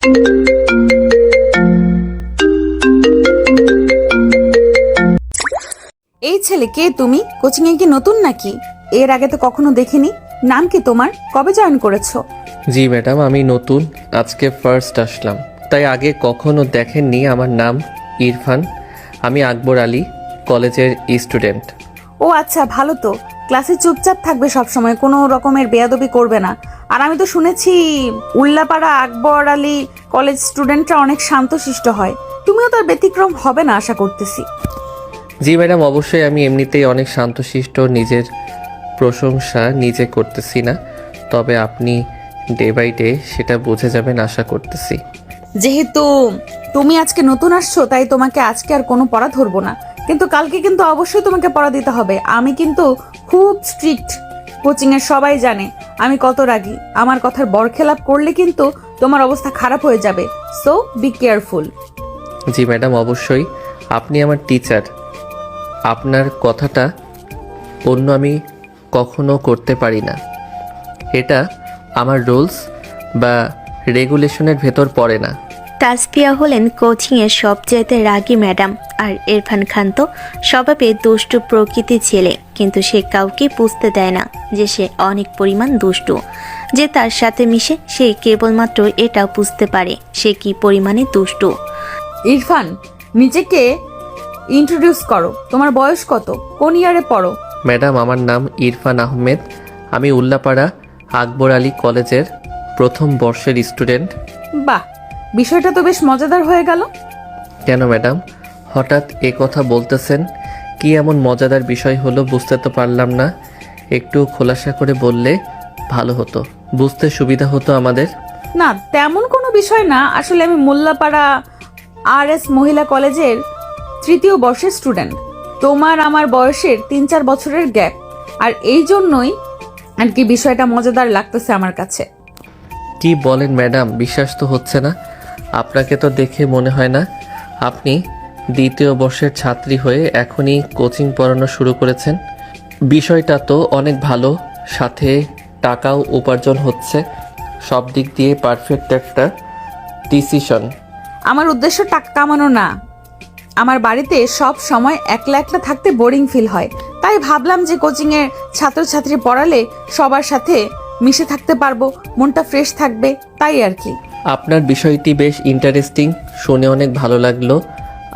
এই ছেলে কে তুমি? কোচিং এ কি নতুন নাকি? এর আগে তো কখনো দেখিনি। নাম কি তোমার? কবে জয়েন করেছো? জি ম্যাডাম, আমি নতুন, আজকে ফার্স্ট আসলাম, তাই আগে কখনো দেখেননি। আমার নাম ইরফান, আমি আকবর আলী কলেজের স্টুডেন্ট। ও আচ্ছা, ভালো তো। ক্লাসে চুপচাপ থাকবে সব সময়, কোনো রকমের বেয়াদবি করবে না। আর আমি তো শুনেছি উল্লাপাড়া আকবর আলী কলেজ স্টুডেন্টরা অনেক শান্তশিষ্ট হয়। তুমিও তার ব্যতিক্রম হবে না আশা করতেছি। জি ম্যাডাম, অবশ্যই। আমি এমনিতেই অনেক শান্তশিষ্ট, নিজের প্রশংসা নিজে করতেছি না, তবে আপনি ডে বাই ডে সেটা বুঝে যাবেন আশা করতেছি। যেহেতু তুমি আজকে নতুন আসছো, তাই তোমাকে আজকে আর কোনো পড়া ধরবো না, কিন্তু কালকে কিন্তু অবশ্যই তোমাকে পড়া দিতে হবে। আমি কিন্তু খুব স্ট্রিক্ট, কোচিং এর সবাই জানে আমি কত রাগী। আমার কথার বরখেলাপ করলে কিন্তু তোমার অবস্থা খারাপ হয়ে যাবে, so be careful. G madam, অবশ্যই। আপনি আমার টিচার, আপনার কথাটা অন্য আমি কখনো করতে পারি না। এটা আমার রুলস বা রেগুলেশনের ভেতর পড়ে না। তাসফিয়া হলেন কোচিংয়ের সবচাইতে রাগী ম্যাডাম, আর ইরফান খান তো স্বভাবে দুষ্টু প্রকৃতির ছেলে, কিন্তু সে কাউকে বুঝতে দেয় না যে সে অনেক পরিমাণ দুষ্টু। যে তার সাথে মিশে সে কেবলমাত্র এটা বুঝতে পারে সে কি পরিমাণে দুষ্টু। ইরফান, নিজেকে ইন্ট্রোডিউস করো। তোমার বয়স কত? কোন ইয়ারে পড়ো? ম্যাডাম, আমার নাম ইরফান আহমেদ, আমি উল্লাপাড়া আকবর আলী কলেজের প্রথম বর্ষের স্টুডেন্ট। বাহ, বিষয়টা তো বেশ মজাদার হয়ে গেল। কেন ম্যাডাম হঠাৎ এ কথা বলতেছেন? কি এমন মজাদার বিষয় হলো বুঝতে তো পারলাম না। একটু খোলাসা করে বললে ভালো হতো, বুঝতে সুবিধা হতো আমাদের। না, তেমন কোনো বিষয় না। আসলে আমি মোল্লাপাড়া RS মহিলা কলেজের তৃতীয় বর্ষের স্টুডেন্ট। তোমার আমার বয়সের 3-4 বছরের গ্যাপ, আর এই জন্যই আর কি বিষয়টা মজাদার লাগতেছে আমার কাছে। কি বলেন ম্যাডাম, বিশ্বাস তো হচ্ছে না। আপনাকে তো দেখে মনে হয় না আপনি দ্বিতীয় বর্ষের ছাত্রী হয়ে এখনই কোচিং পড়ানো শুরু করেছেন। বিষয়টা তো অনেক ভালো, সাথে টাকাও উপার্জন হচ্ছে, সব দিক দিয়ে পারফেক্ট একটা ডিসিশন। আমার উদ্দেশ্য টাকা কামানো না। আমার বাড়িতে সব সময় একলা একলা থাকতে বোরিং ফিল হয়, তাই ভাবলাম যে কোচিং এর ছাত্রছাত্রী পড়ালে সবার সাথে মিশে থাকতে পারবো, মনটা ফ্রেশ থাকবে, তাই আর কি। আপনার বিষয়টি বেশ ইন্টারেস্টিং, শুনে অনেক ভালো লাগলো।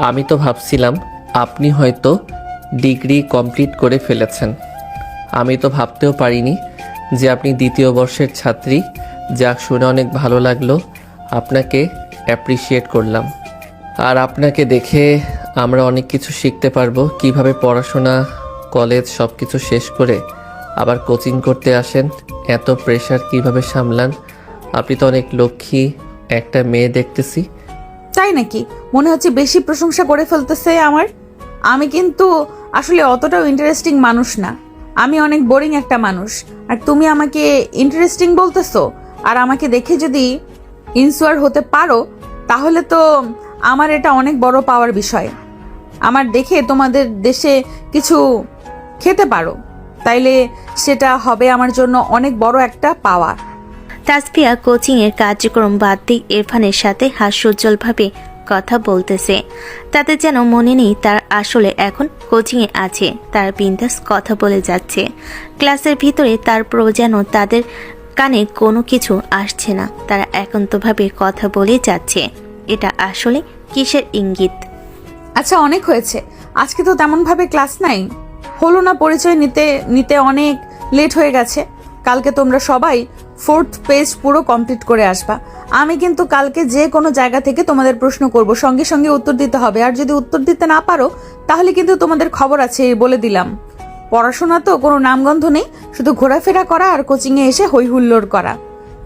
আমি তো ভাবছিলাম আপনি হয়তো ডিগ্রি কমপ্লিট করে ফেলেছেন। আমি তো ভাবতেও পারিনি যে আপনি দ্বিতীয় বর্ষের ছাত্রী। যাক, শুনে অনেক ভালো লাগলো, আপনাকে অ্যাপ্রিসিয়েট করলাম। আর আপনাকে দেখে আমরা অনেক কিছু শিখতে পারবো, কিভাবে পড়াশোনা কলেজ সব কিছু শেষ করে আবার কোচিং করতে আসেন, এত প্রেশার কিভাবে সামলান। আপনি তো অনেক লক্ষ্মী একটা মেয়ে দেখতেছি। তাই নাকি? মনে হচ্ছে বেশি প্রশংসা করে ফেলতেছে আমার। আমি কিন্তু আসলে অতটাও ইন্টারেস্টিং মানুষ না, আমি অনেক বোরিং একটা মানুষ। আর তুমি আমাকে ইন্টারেস্টিং বলতেছো, আর আমাকে দেখে যদি ইন্সপায়ার হতে পারো, তাহলে তো আমার এটা অনেক বড় পাওয়ার বিষয়। আমার দেখে তোমাদের দেশে কিছু খেতে পারো, তাইলে সেটা হবে আমার জন্য অনেক বড় একটা পাওয়া। তাসফিয়া কোচিংয়ের কার্যক্রম বাদ দিয়ে ইরফানের সাথে হাস্যোজ্জ্বলভাবে কথা বলতেছে। তাদের যেন মনে নেই তার আসলে এখন কোচিংয়ে আছে, তার বিন্দাস কথা বলে যাচ্ছে। ক্লাসের ভিতরে তারপর যেন তাদের কানে কোনো কিছু আসছে না, তারা একান্তভাবে কথা বলে যাচ্ছে। এটা আসলে কিসের ইঙ্গিত? আচ্ছা, অনেক হয়েছে। আজকে তো তেমন ভাবে ক্লাস নাই, হলো না পরিচয় নিতে নিতে অনেক লেট হয়ে গেছে। কালকে তোমরা সবাই 4th পেজ পুরো কমপ্লিট করে আসবা। আমি কিন্তু কালকে যে কোনো জায়গা থেকে তোমাদের প্রশ্ন করব, সঙ্গে সঙ্গে উত্তর দিতে হবে। আর যদি উত্তর দিতে না পারো, তাহলে কিন্তু তোমাদের খবর আছে, বলে দিলাম। পড়াশোনা তো কোনো নামগন্ধ নেই, শুধু ঘোরাফেরা করা আর কোচিংয়ে এসে হই হুল্লোড় করা।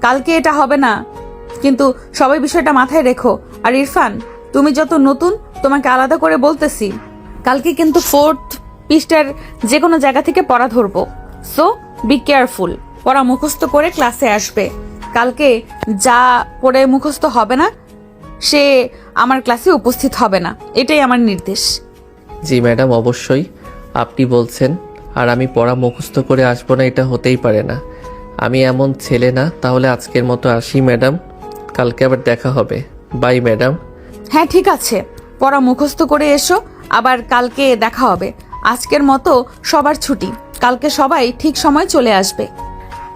কালকে এটা হবে না, কিন্তু সবাই বিষয়টা মাথায় রেখো। আর ইরফান, তুমি যত নতুন, তোমাকে আলাদা করে বলতেছি, কালকে কিন্তু 4th পৃষ্ঠার যে কোনো জায়গা থেকে পড়া ধরবো, সো বি কেয়ারফুল। পড়া মুখস্থ করে ক্লাসে আসবে। কালকে যা পড়ে মুখস্থ হবে না, সে আমার ক্লাসে উপস্থিত হবে না, এটাই আমার নির্দেশ। জি ম্যাডাম, অবশ্যই। আপনি বলছেন আর আমি পড়া মুখস্থ করে আসবো না, এটা হতেই পারে না। আমি এমন ছেলে না। তাহলে আজকের মতো আসি ম্যাডাম, কালকে আবার দেখা হবে। Bye madam. হ্যাঁ ঠিক আছে, পড়া মুখস্থ করে এসো, আবার কালকে দেখা হবে। আজকের মতো সবার ছুটি, কালকে সবাই ঠিক সময় চলে আসবে।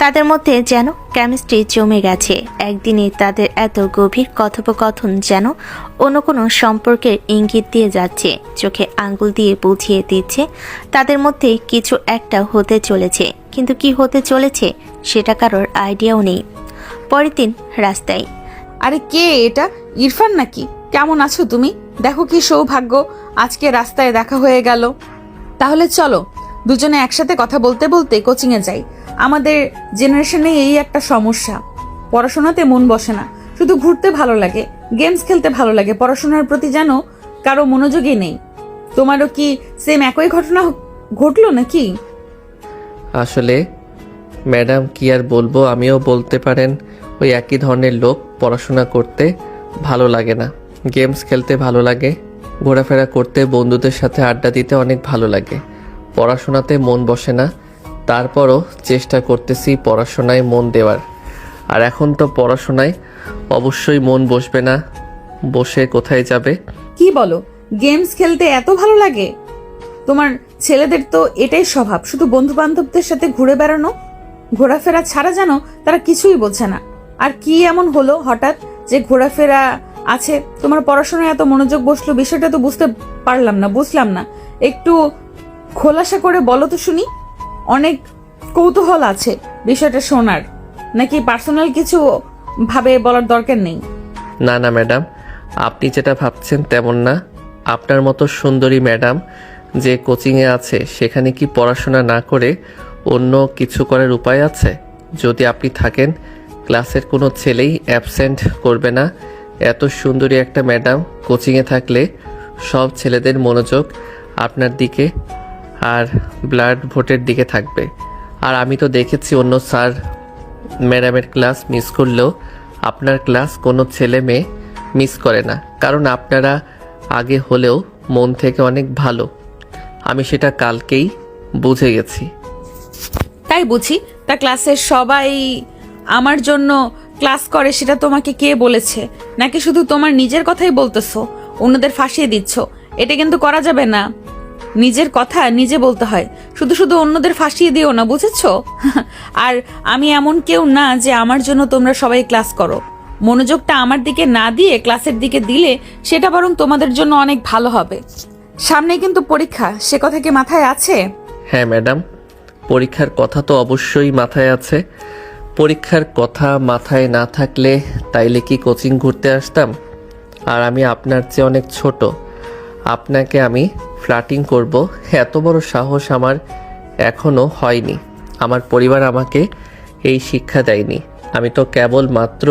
তাদের মধ্যে যেন কেমিস্ট্রি জমে গেছে। একদিনে তাদের এত গভীর কথোপকথন যেন অন্য কোনো সম্পর্কের ইঙ্গিত দিয়ে যাচ্ছে, চোখে আঙ্গুল দিয়ে বুঝিয়ে দিচ্ছে তাদের মধ্যে কিছু একটা হতে চলেছে। কিন্তু কি হতে চলেছে সেটা কারোর আইডিয়াও নেই। পরের দিন রাস্তায়। আরে কে এটা? ইরফান নাকি? কেমন আছো তুমি? দেখো কি সৌভাগ্য, আজকে রাস্তায় দেখা হয়ে গেল। তাহলে চলো দুজনে একসাথে কথা বলতে বলতে কোচিংয়ে যাই। আমাদের জেনারেশনে এই একটা সমস্যা, পড়াশোনাতে মন বসে না, শুধু ঘুরতে ভালো লাগে, গেমস খেলতে ভালো লাগে, পড়াশোনার প্রতি যেন কারো মনোযোগই নেই। তোমারও কি সেম একই ঘটনা ঘটলো নাকি? আসলে ম্যাডাম কি আর বলবো, আমিও বলতে পারেন ওই একই ধরনের লোক। পড়াশোনা করতে ভালো লাগে না, গেমস খেলতে ভালো লাগে, ঘোরাফেরা করতে, বন্ধুদের সাথে আড্ডা দিতে অনেক ভালো লাগে। পড়াশোনাতে মন বসে না, তারপরও চেষ্টা করতেছি পড়াশোনায় মন দেওয়ার। আর এখন তো পড়াশোনায় অবশ্যই মন বসবে না, বসে কোথায় যাবে? কি বলো, গেমস খেলতে এত ভালো লাগে? তোমার ছেলেদের তো এটাই স্বভাব, শুধু বন্ধু বান্ধবদের সাথে ঘুরে বেড়ানো, ঘোরাফেরা ছাড়া যেন তারা কিছুই বোঝে না। আর কি এমন হলো হঠাৎ যে ঘোরাফেরা আছে, তোমার পড়াশোনায় এত মনোযোগ বসলো, বিষয়টা তো বুঝলাম না। একটু খোলাসা করে বলো তো শুনি। অনেক কৌতূহল আছে বিষয়টা শোনার, নাকি পার্সোনাল কিছু ভাবে বলার দরকার নেই? না না ম্যাডাম, আপনি যেটা ভাবছেন তেমন না। আপনার মতো সুন্দরী ম্যাডাম যে কোচিংয়ে আছে, সেখানে কি পড়াশোনা না করে অন্য কিছু করার উপায় আছে? যদি আপনি থাকেন, ক্লাসের কোনো ছেলেই অ্যাবসেন্ট করবে না। এত সুন্দরী একটা ম্যাডাম কোচিংয়ে থাকলে সব ছেলেদের মনোযোগ আপনার দিকে আর ব্লাড ভোটের দিকে থাকবে। আর আমি তো দেখেছি অন্য স্যার ম্যাডামের ক্লাস মিস করলেও আপনার ক্লাস কোনো ছেলে মেয়ে মিস করে না, কারণ আপনারা আগে হলেও মন থেকে অনেক ভালো। আমি সেটা কালকেই বুঝে গেছি। তাই বুঝি? তা ক্লাসের সবাই আমার জন্য ক্লাস করে সেটা তোমাকে কে বলেছে? নাকি শুধু তোমার নিজের কথাই বলতেছো, অন্যদের ফাঁসিয়ে দিচ্ছ? এটা কিন্তু করা যাবে না, নিজের কথা নিজে বলতে হয়, শুধু শুধু অন্যদের ফাঁসিয়ে দিও না, বুঝেছো? আর আমি এমন কেউ না যে আমার জন্য তোমরা সবাই ক্লাস করো। মনোযোগটা আমার দিকে না দিয়ে ক্লাসের দিকে দিলে সেটা বরং তোমাদের জন্য অনেক ভালো হবে। সামনে কিন্তু পরীক্ষা, সে কথা কি মাথায় আছে? হ্যাঁ ম্যাডাম, পরীক্ষার কথা তো অবশ্যই মাথায় আছে। পরীক্ষার কথা মাথায় না থাকলে তাইলে কি কোচিং ঘুরতে আসতাম? আর আমি আপনার চেয়ে অনেক ছোট, আপনাকে আমি ফ্লার্টিং করব এত বড় সাহস আমার এখনো হয়নি। আমার পরিবার আমাকে এই শিক্ষা দেয়নি। আমি তো কেবল মাত্র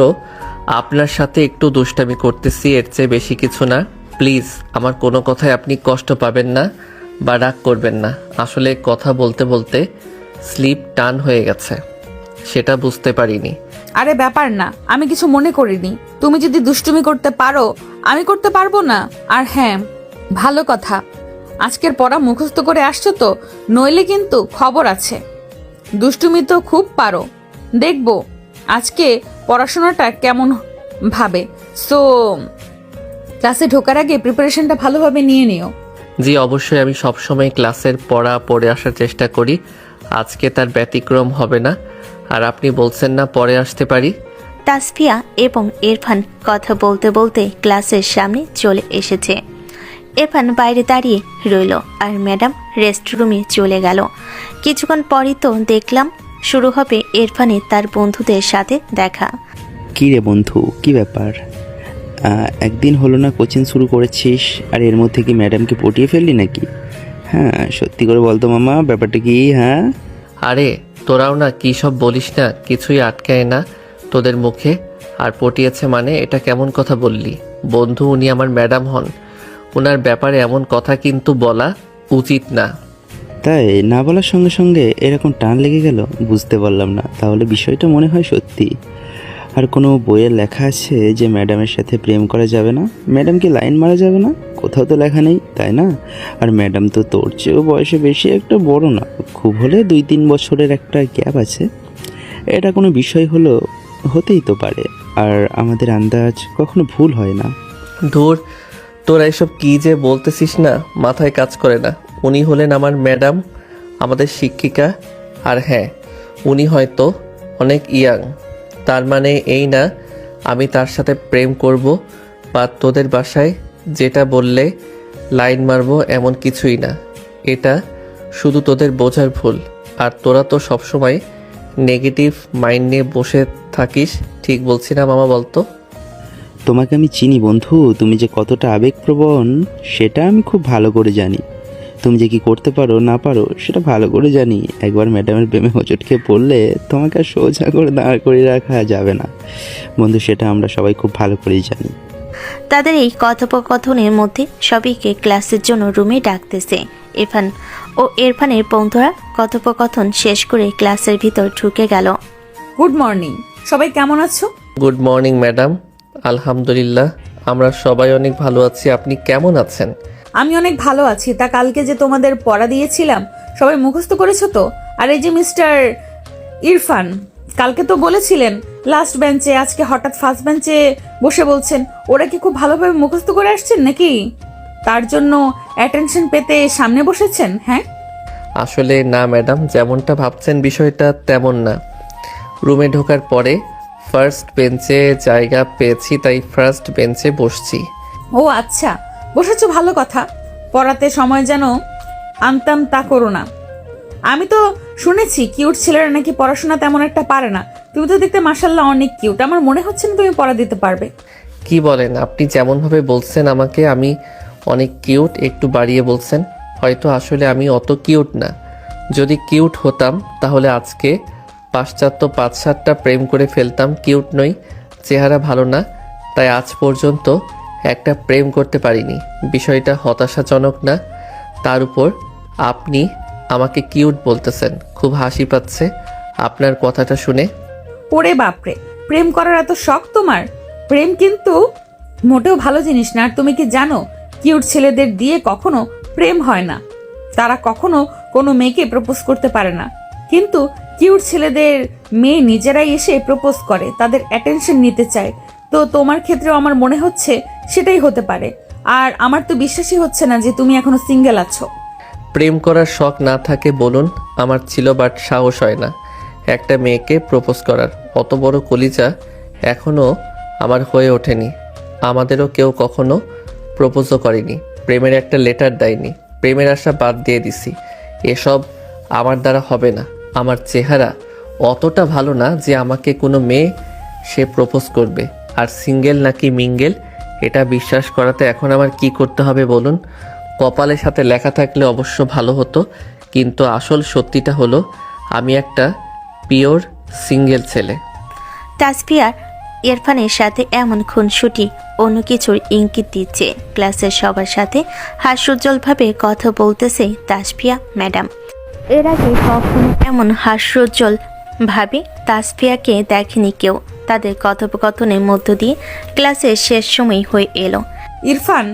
আপনার সাথে একটু দুষ্টামি করতেছি, এর চেয়ে বেশি কিছু না। প্লিজ আমার কোনো কথায় আপনি কষ্ট পাবেন না বা রাগ করবেন না। আসলে কথা বলতে বলতে স্লিপ টান হয়ে গেছে, সেটা বুঝতে পারিনি। আরে ব্যাপার না, আমি কিছু মনে করিনি। তুমি যদি দুষ্টুমি করতে পারো, আমি করতে পারবো না? আর হ্যাঁ, ভালো কথা, আজকের পড়া মুখস্থ করে আসছো তো, নইলে কিন্তু খবর আছে। দুষ্টুমি তো খুব পারো, দেখবো আজকে পড়াশোনাটা কেমন ভাবে। সো ক্লাসে ঢোকার আগে প্রিপারেশনটা ভালোভাবে নিয়ে নিও। জি অবশ্যই, আমি সবসময় ক্লাসের পড়া পড়ে আসার চেষ্টা করি, আজকে তার ব্যতিক্রম হবে না। আর আপনি বলছেন না পরে আসতে পারি? তাসফিয়া এবং ইরফান কথা বলতে বলতে ক্লাসের সামনে চলে এসেছে। ইরফান বাইরে দাঁড়িয়ে রইল আর ম্যাডাম রেস্টরুমে চলে গেল। কিছুক্ষণ পরই তো দেখলাম শুরু হবে ইরফানের তার বন্ধুদের সাথে দেখা। কী রে বন্ধু, কি ব্যাপার? একদিন হলো না কোচিং শুরু করেছিস, আর এর মধ্যে কি ম্যাডামকে পটিয়ে ফেললি নাকি? হ্যাঁ সত্যি করে বলতো মামা, ব্যাপারটা কি? হ্যাঁ আরে তোরাও না কী সব বলিস না, কিছুই আটকায় না তোদের মুখে। আর পটিয়েছে মানে এটা কেমন কথা বললি? বন্ধু, উনি আমার ম্যাডাম হন, ওনার ব্যাপারে এমন কথা কিন্তু বলা উচিত না। তাই না বলার সঙ্গে সঙ্গে এরকম টান লেগে গেল, বুঝতে পারলাম না। তাহলে বিষয়টা মনে হয় সত্যি। আর কোনো বইয়ে লেখা আছে যে ম্যাডামের সাথে প্রেম করা যাবে না? ম্যাডামকে লাইন মারা যাবে না? কোথাও তো লেখা নেই, তাই না? আর ম্যাডাম তো তোর চেয়েও বয়সে বেশি একটা বড় না, খুব হলে 2-3 বছরের একটা গ্যাপ আছে। এটা কোনো বিষয় হতেই তো পারে। আর আমাদের আন্দাজ কখনো ভুল হয় না। ধুর, তোরা এসব কী যে বলতেছিস না, মাথায় কাজ করে না। উনি হলেন আমার ম্যাডাম, আমাদের শিক্ষিকা। আর হ্যাঁ, উনি হয়তো অনেক ইয়াং, তার মানে এই না আমি তার সাথে প্রেম করব বা তোদের বাসায় যেটা বললে লাইন মারবো, এমন কিছুই না। এটা শুধু তোদের বোঝার ভুল। আর তোরা তো সবসময় নেগেটিভ মাইন্ড নিয়ে বসে থাকিস। ঠিক বলছি না মামা, বলতো? তোমাকে আমি চিনি বন্ধু, তুমি যে কতটা আবেগপ্রবণ সেটা আমি খুব ভালো করে জানি। তুমি যে কি করতে পারো না পারো সেটা ভালো করে জানি। একবার ম্যাডামের প্রেমে হোঁচট খেয়ে পড়লে তোমাকে আর সোজা করে দাঁড় করে রাখা যাবে না বন্ধু, সেটা আমরা সবাই খুব ভালো করেই জানি। তাদের এই কথোপকথনের মধ্যে সবাইকে ক্লাসের জন্য রুমে ডাকতেছে। ইরফানের বন্ধুরা কথোপকথন শেষ করে ক্লাসের ভিতর ঢুকে গেল। গুড মর্নিং, সবাই কেমন আছো? Good morning madam. আলহামদুলিল্লাহ, আমরা সবাই অনেক ভালো আছি। আপনি কেমন আছেন? আমি অনেক ভালো আছি। তা কালকে যে তোমাদের পড়া দিয়েছিলাম সবাই মুখস্থ করেছো তো? আর এই যে মিস্টার ইরফান, কালকে তো বলেছিলেন লাস্ট বেঞ্চে, আজকে হঠাৎ ফার্স্ট বেঞ্চে বসে বলছেন। ওরা কি খুব ভালোভাবে মুখস্থ করে আসছেন নাকি? তার জন্য অ্যাটেনশন পেতে সামনে বসেছেন? হ্যাঁ, আসলে না ম্যাডাম, যেমনটা ভাবছেন বিষয়টা তেমন না। রুমে ঢোকার পরে ফার্স্ট বেঞ্চে জায়গা পেয়েছি, তাই ফার্স্ট বেঞ্চে বসছি। ও আচ্ছা, বসেছো, ভালো কথা। পড়াতে সময় যেন আনতাম তা করো না। আমি তো শুনেছি কিউট ছেলেরা নাকি পড়াশোনা তেমন একটা পারে না। তুমি তো দেখতে মাশাল্লাহ অনেক কিউট। আমার মনে হচ্ছে না তুমি পড়া দিতে পারবে। কি বলেন আপনি? যেমনভাবে বলছেন আমাকে আমি অনেক কিউট, একটু বাড়িয়ে বলছেন। হয়তো আসলে আমি অত কিউট না। যদি কিউট হতাম তাহলে আজকে পাশ্চাত্য 5-7টা প্রেম করে ফেলতাম। কিউট নই, চেহারা ভালো না, তাই আজ পর্যন্ত একটা প্রেম করতে পারিনি। বিষয়টা হতাশাজনক না? তার উপর আপনি আমাকে কিউট বলতেছেন। খুব হাসি পাচ্ছে আপনার কথাটা শুনে। ওরে বাপরে, প্রেম করার এত শখ তোমার? প্রেম কিন্তু মোটেও ভালো জিনিস না। আর তুমি কি জানো, কিউট ছেলেদের দিয়ে কখনো প্রেম হয় না। তারা কখনো কোনো মেয়েকে প্রপোজ করতে পারে না। কিন্তু কিউট ছেলেদের মেয়ে নিজেরাই এসে প্রপোজ করে, তাদের অ্যাটেনশন নিতে চায়। তো তোমার ক্ষেত্রেও আমার মনে হচ্ছে সেটাই হতে পারে। আর আমার তো বিশ্বাসই হচ্ছে না যে তুমি এখনো সিঙ্গেল আছো। প্রেম করার শখ না থাকে বলুন? আমার ছিল, বাট সাহস হয় না একটা মেয়েকে প্রপোজ করার। অত বড় কলিজা এখনও আমার হয়ে ওঠেনি। আমাদেরও কেউ কখনো প্রপোজও করেনি, প্রেমের একটা লেটার দেয়নি। প্রেমের আশা বাদ দিয়ে দিছি। এসব আমার দ্বারা হবে না। আমার চেহারা অতটা ভালো না যে আমাকে কোনো মেয়ে সে প্রপোজ করবে। আর সিঙ্গেল নাকি মিঙ্গেল এটা বিশ্বাস করাতে এখন আমার কি করতে হবে বলুন? কপালের সাথে লেখা থাকলে অবশ্য ভালো হতো, কিন্তু আসল সত্যিটা হলো আমি একটা পিওর সিঙ্গেল ছেলে। তাসফিয়া ইরফানের সাথে এমন খুনসুটি অন্য কিছুর ইঙ্গিত দিচ্ছে। ক্লাসের সবার সাথে হাস্যোজ্জ্বলভাবে কথা বলতেছে তাসফিয়া ম্যাডাম। এর আগে কখনো এমন হাস্যোজ্জ্বল ভাবে তাসফিয়াকে দেখেনি কেউ। তাদের কথোপকথনের মধ্য দিয়ে ক্লাসের শেষ সময় হয়ে এলো। ইরফান,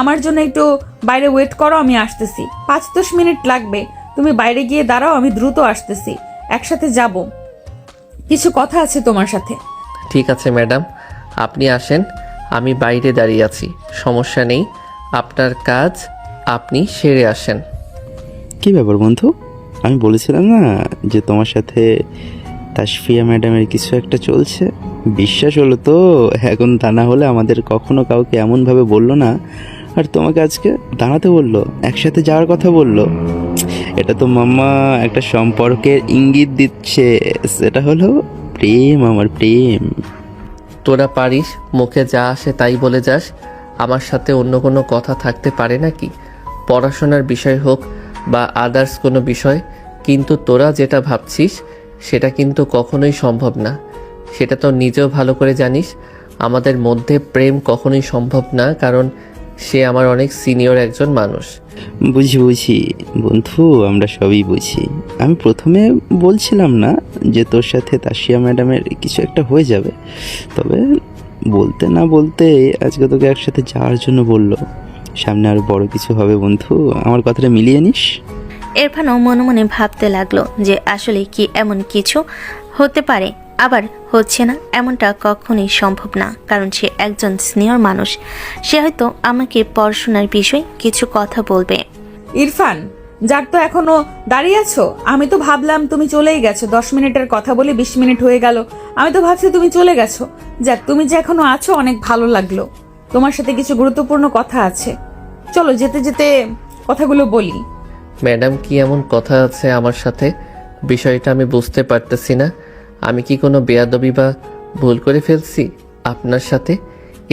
আমার জন্য একটু বাইরে ওয়েট করো, আমি আসতেছি। 5-10 মিনিট লাগবে। তুমি বাইরে গিয়ে দাঁড়াও, আমি দ্রুত আসতেছি। একসাথে যাব, কিছু কথা আছে তোমার সাথে। ঠিক আছে ম্যাডাম, আপনি আসেন, আমি বাইরে দাঁড়িয়ে আছি। সমস্যা নেই, আপনার কাজ আপনি সেরে আসেন। কি ব্যাপার বন্ধু, আমি বলেছিলাম না যে তোমার সাথে তাসফিয়া ম্যাডামের কিছু একটা চলছে? বিশ্বাস হলো তো? এখন তা না হলে আমাদের কখনো কাউকে এমনভাবে বললো না, আর তোমাকে আজকে দাঁড়াতে বললো, একসাথে যাওয়ার কথা বললো। এটা তো মাম্মা একটা সম্পর্কের ইঙ্গিত দিচ্ছে। সেটা হলো প্রেম, আমার প্রেম। তোরা পারিস মুখে যা আসে তাই বলে যাস। আমার সাথে অন্য কোনো কথা থাকতে পারে নাকি? পড়াশোনার বিষয় হোক বা আদার্স কোনো বিষয়। কিন্তু তোরা যেটা ভাবছিস সেটা কিন্তু কখনোই সম্ভব না। সেটা তো নিজেও ভালো করে জানিস। আমাদের মধ্যে প্রেম কখনোই সম্ভব না, কারণ সে আমার অনেক সিনিয়র একজন মানুষ। বুঝি বন্ধু, আমরা সবই বুঝি। আমি প্রথমে বলছিলাম না যে তোর সাথে তাসফিয়া ম্যাডামের কিছু একটা হয়ে যাবে, তবে বলতে না বলতে আজকে তোকে একসাথে যাওয়ার জন্য বললো। সামনে আরো বড় কিছু হবে বন্ধু, আমার কথাটা মিলিয়ে নিস। ইরফানও মনে মনে ভাবতে লাগলো যে আসলে কি এমন কিছু হতে পারে আবার হচ্ছে না এমনটা কখনোই সম্ভব না, কারণ সে একজন সিনিয়র মানুষ। সে হয়তো আমাকে পড়াশোনার বিষয়ে কিছু কথা বলবে। ইরফান, যার তো এখনো দাঁড়িয়ে আছো? আমি তো ভাবলাম তুমি চলেই গেছো। 10 মিনিটের কথা বলে 20 মিনিট হয়ে গেল। আমি তো ভাবছি তুমি চলে গেছো। যাক, তুমি যে এখনো আছো অনেক ভালো লাগলো। তোমার সাথে কিছু গুরুত্বপূর্ণ কথা আছে। চলো যেতে যেতে কথাগুলো বলি। ম্যাডাম, কি এমন কথা আছে আমার সাথে? বিষয়টা আমি বুঝতে পারতেছি না। আমি কি কোনো বেয়াদবি বা ভুল করে ফেলছি আপনার সাথে?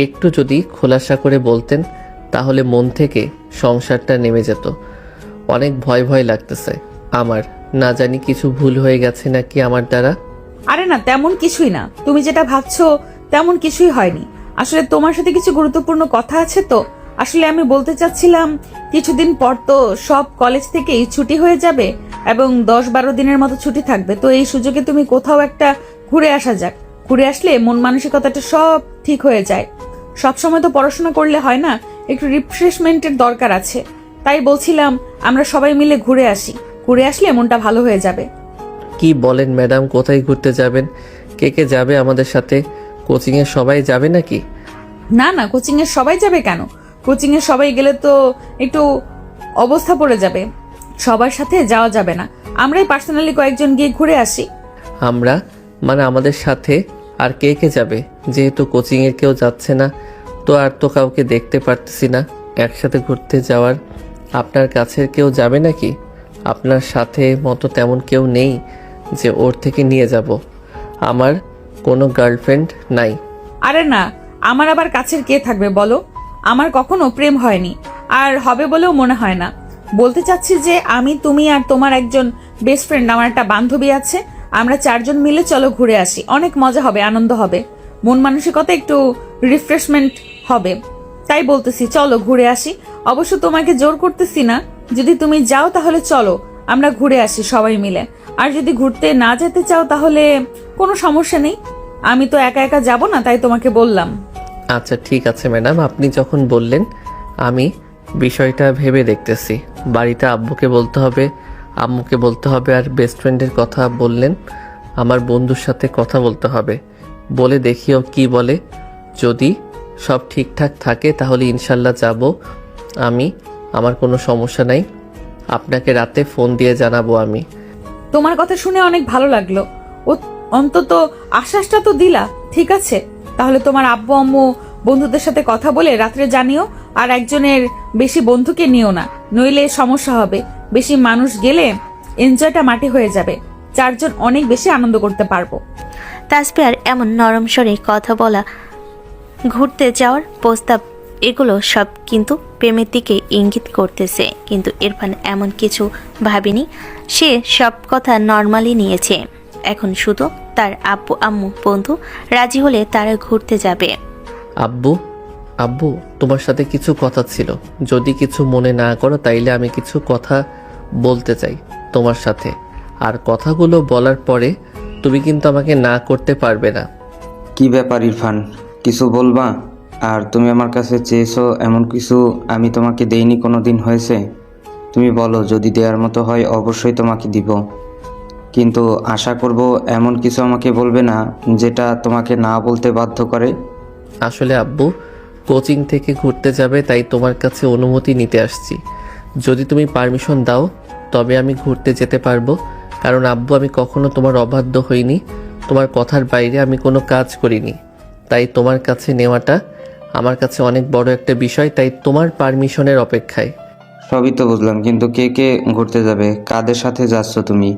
একটু যদি খোলাসা করে বলতেন তাহলে মন থেকে সংসারটা নেমে যেত। অনেক ভয় ভয় লাগতেছে আমার, না জানি কিছু ভুল হয়ে গেছে নাকি আমার দ্বারা। আরে না, তেমন কিছুই না। তুমি যেটা ভাবছো তেমন কিছুই হয়নি। আসলে তোমার সাথে কিছু গুরুত্বপূর্ণ কথা আছে তো। আসলে আমি বলতে চাচ্ছিলাম, কিছুদিন পর তো সব কলেজ থেকেই ছুটি হয়ে যাবে এবং 10-12 দিনের মতো ছুটি থাকবে। তো এই সুযোগে তুমি কোথাও একটা ঘুরে আসা যাক। ঘুরে আসলে মন মানসিকতাটা সব ঠিক হয়ে যায়। সব সময় তো পড়াশোনা করলে হয় না, একটু রিফ্রেশমেন্টের দরকার আছে। তাই বলছিলাম আমরা সবাই মিলে ঘুরে আসি। ঘুরে আসলে মনটা ভালো হয়ে যাবে। কি বলেন ম্যাডাম? কোথায় ঘুরতে যাবেন? কে কে যাবে আমাদের সাথে? কোচিংয়ে সবাই যাবে নাকি? না না, কোচিং এর সবাই যাবে কেন? কোচিং এর সবাই গেলে তো একটু অবস্থা পড়ে যাবে। সবার সাথে যাওয়া যাবে না। আমরাই পার্সোনালি কয়েকজন গিয়ে ঘুরে আসি। আমরা মানে আমাদের সাথে আর কে কে যাবে? যেহেতু কোচিংয়ের কেউ যাচ্ছে না, তো আর তো কাউকে দেখতে পারতেছি না একসাথে ঘুরতে যাওয়ার। আপনার কাছের কেউ যাবে নাকি? আপনার সাথে মতো তেমন কেউ নেই যে ওর থেকে নিয়ে যাব। আমার কোনো গার্লফ্রেন্ড নাই। আরে না, আমার আবার কাছের কে থাকবে বলো? আমার কখনো প্রেম হয়নি, আর হবে বলেও মনে হয় না। বলতে চাচ্ছি যে আমি, তুমি আর তোমার একজন বেস্ট ফ্রেন্ড, আমার একটা বান্ধবী আছে। আমরা 4 জন মিলে চলো ঘুরে আসি। অনেক মজা হবে, আনন্দ হবে, মন মানসিকতা একটু রিফ্রেশমেন্ট হবে। তাই বলতেছি চলো ঘুরে আসি। অবশ্য তোমাকে জোর করতেছি না। যদি তুমি যাও তাহলে চলো আমরা ঘুরে আসি সবাই মিলে। আর যদি ঘুরতে না যেতে চাও তাহলে কোনো সমস্যা নেই। আমি তো একা একা যাব না, তাই তোমাকে বললাম। আচ্ছা ঠিক আছে ম্যাডাম, আপনি যখন বললেন আমি বিষয়টা ভেবে দেখতেছি। বাড়িতে আব্বুকে বলতে হবে, আম্মুকে বলতে হবে, আর বেস্ট ফ্রেন্ডের কথা বললেন, আমার বন্ধুর সাথে কথা বলতে হবে। বলে দেখিও কি বলে। যদি সব ঠিকঠাক থাকে তাহলে ইনশাল্লাহ যাব আমি। আমার কোনো সমস্যা নাই। আপনাকে রাতে ফোন দিয়ে জানাবো আমি। তোমার কথা শুনে অনেক ভালো লাগলো। ও অন্তত আশ্বাসটা তো দিলা। ঠিক আছে, তাহলে তোমার আব্বু আম্মু বন্ধুদের সাথে কথা বলে রাত্রে জানিও। আর একজনের বেশি বন্ধুকে নিও না, নইলে সমস্যা হবে। বেশি মানুষ গেলে এনজয়টা মাটি হয়ে যাবে। 4 জন অনেক বেশি আনন্দ করতে পারবো। তাসফিয়ার এমন নরম স্বরে কথা বলা, ঘুরতে যাওয়ার প্রস্তাব, এগুলো সব কিন্তু প্রেমের দিকে ইঙ্গিত করতেছে। কিন্তু ইরফান এমন কিছু ভাবেনি। সে সব কথা নর্মালি নিয়েছে। এখন শুধু তার আব্বু আম্মু বন্ধু রাজি হলে তারা ঘুরতে যাবে। আব্বু, আব্বু তোমার সাথে কিছু কথা ছিল। যদি কিছু মনে না করো তাইলে আমি কিছু কথা বলতে চাই তোমার সাথে। আর কথাগুলো বলার পরে তুমি কিন্তু আমাকে না করতে পারবে না। কি ব্যাপার ইরফান, কিছু বলবা? আর তুমি আমার কাছে চেয়েছো এমন কিছু আমি তোমাকে দেইনি কোনো দিন হয়েছে? তুমি বলো, যদি দেওয়ার মতো হয় অবশ্যই তোমাকে দিব। কিন্তু আশা করব এমন কিছু আমাকে বলবে না যেটা তোমাকে না বলতে বাধ্য করে। আসলে আব্বু কোচিং থেকে ঘুরতে যাবে, তাই তোমার কাছে অনুমতি নিতে আসছি। যদি তুমি পারমিশন দাও তবে আমি ঘুরতে যেতে পারবো। কারণ আব্বু আমি কখনো তোমার অবাধ্য হইনি, তোমার কথার বাইরে আমি কোনো কাজ করিনি। তাই তোমার কাছে নেওয়াটা আমার কাছে অনেক বড় একটা বিষয়, তাই তোমার পারমিশনের অপেক্ষায়। সবই তো বুঝলাম, কিন্তু কে কে ঘুরতে যাবে? কাদের সাথে যাচ্ছ তুমি?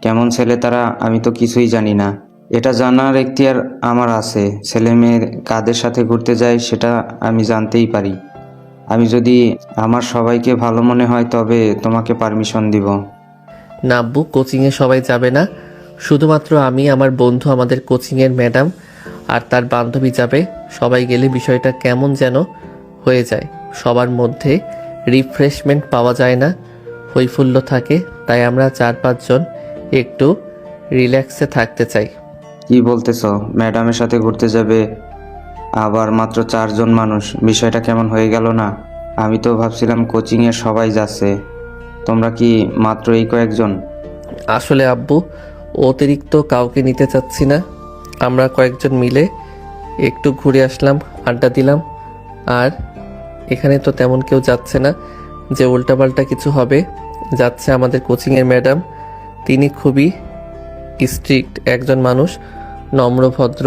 কেমন ছেলে তারা? আমি তো কিছুই জানি না। এটা জানার এখতিয়ার আমার আছে। ছেলে মেয়ে কাদের সাথে ঘুরতে যায় সেটা আমি জানতেই পারি। আমি যদি আমার সবাইকে ভালো মনে হয় তবে তোমাকে পারমিশন দিব। না আব্বু, কোচিংয়ে সবাই যাবে না। শুধুমাত্র আমি, আমার বন্ধু, আমাদের কোচিংয়ের ম্যাডাম আর তার বান্ধবী যাবে। সবাই গেলে বিষয়টা কেমন যেন হয়ে যায়। সবার মধ্যে রিফ্রেশমেন্ট পাওয়া যায় না, হৈফুল্য থাকে। তাই আমরা 4-5 জন একটু রিল্যাক্সে থাকতে চাই। কি বলতেছ? ম্যাডামের সাথে ঘুরতে যাবে, আবার মাত্র 4 জন মানুষ? বিষয়টা কেমন হয়ে গেল না? আমি তো ভাবছিলাম কোচিংয়ে সবাই যাচ্ছে। তোমরা কি মাত্র এই কয়েকজন? আসলে আব্বু অতিরিক্ত কাউকে নিতে চাচ্ছি না। আমরা কয়েকজন মিলে একটু ঘুরে আসলাম, আড্ডা দিলাম। আর এখানে তো তেমন কেউ যাচ্ছে না যে উল্টাপাল্টা কিছু হবে। যাচ্ছে আমাদের কোচিংয়ের ম্যাডাম। তিনি খুবই স্ট্রিক্ট একজন মানুষ, নম্র ভদ্র,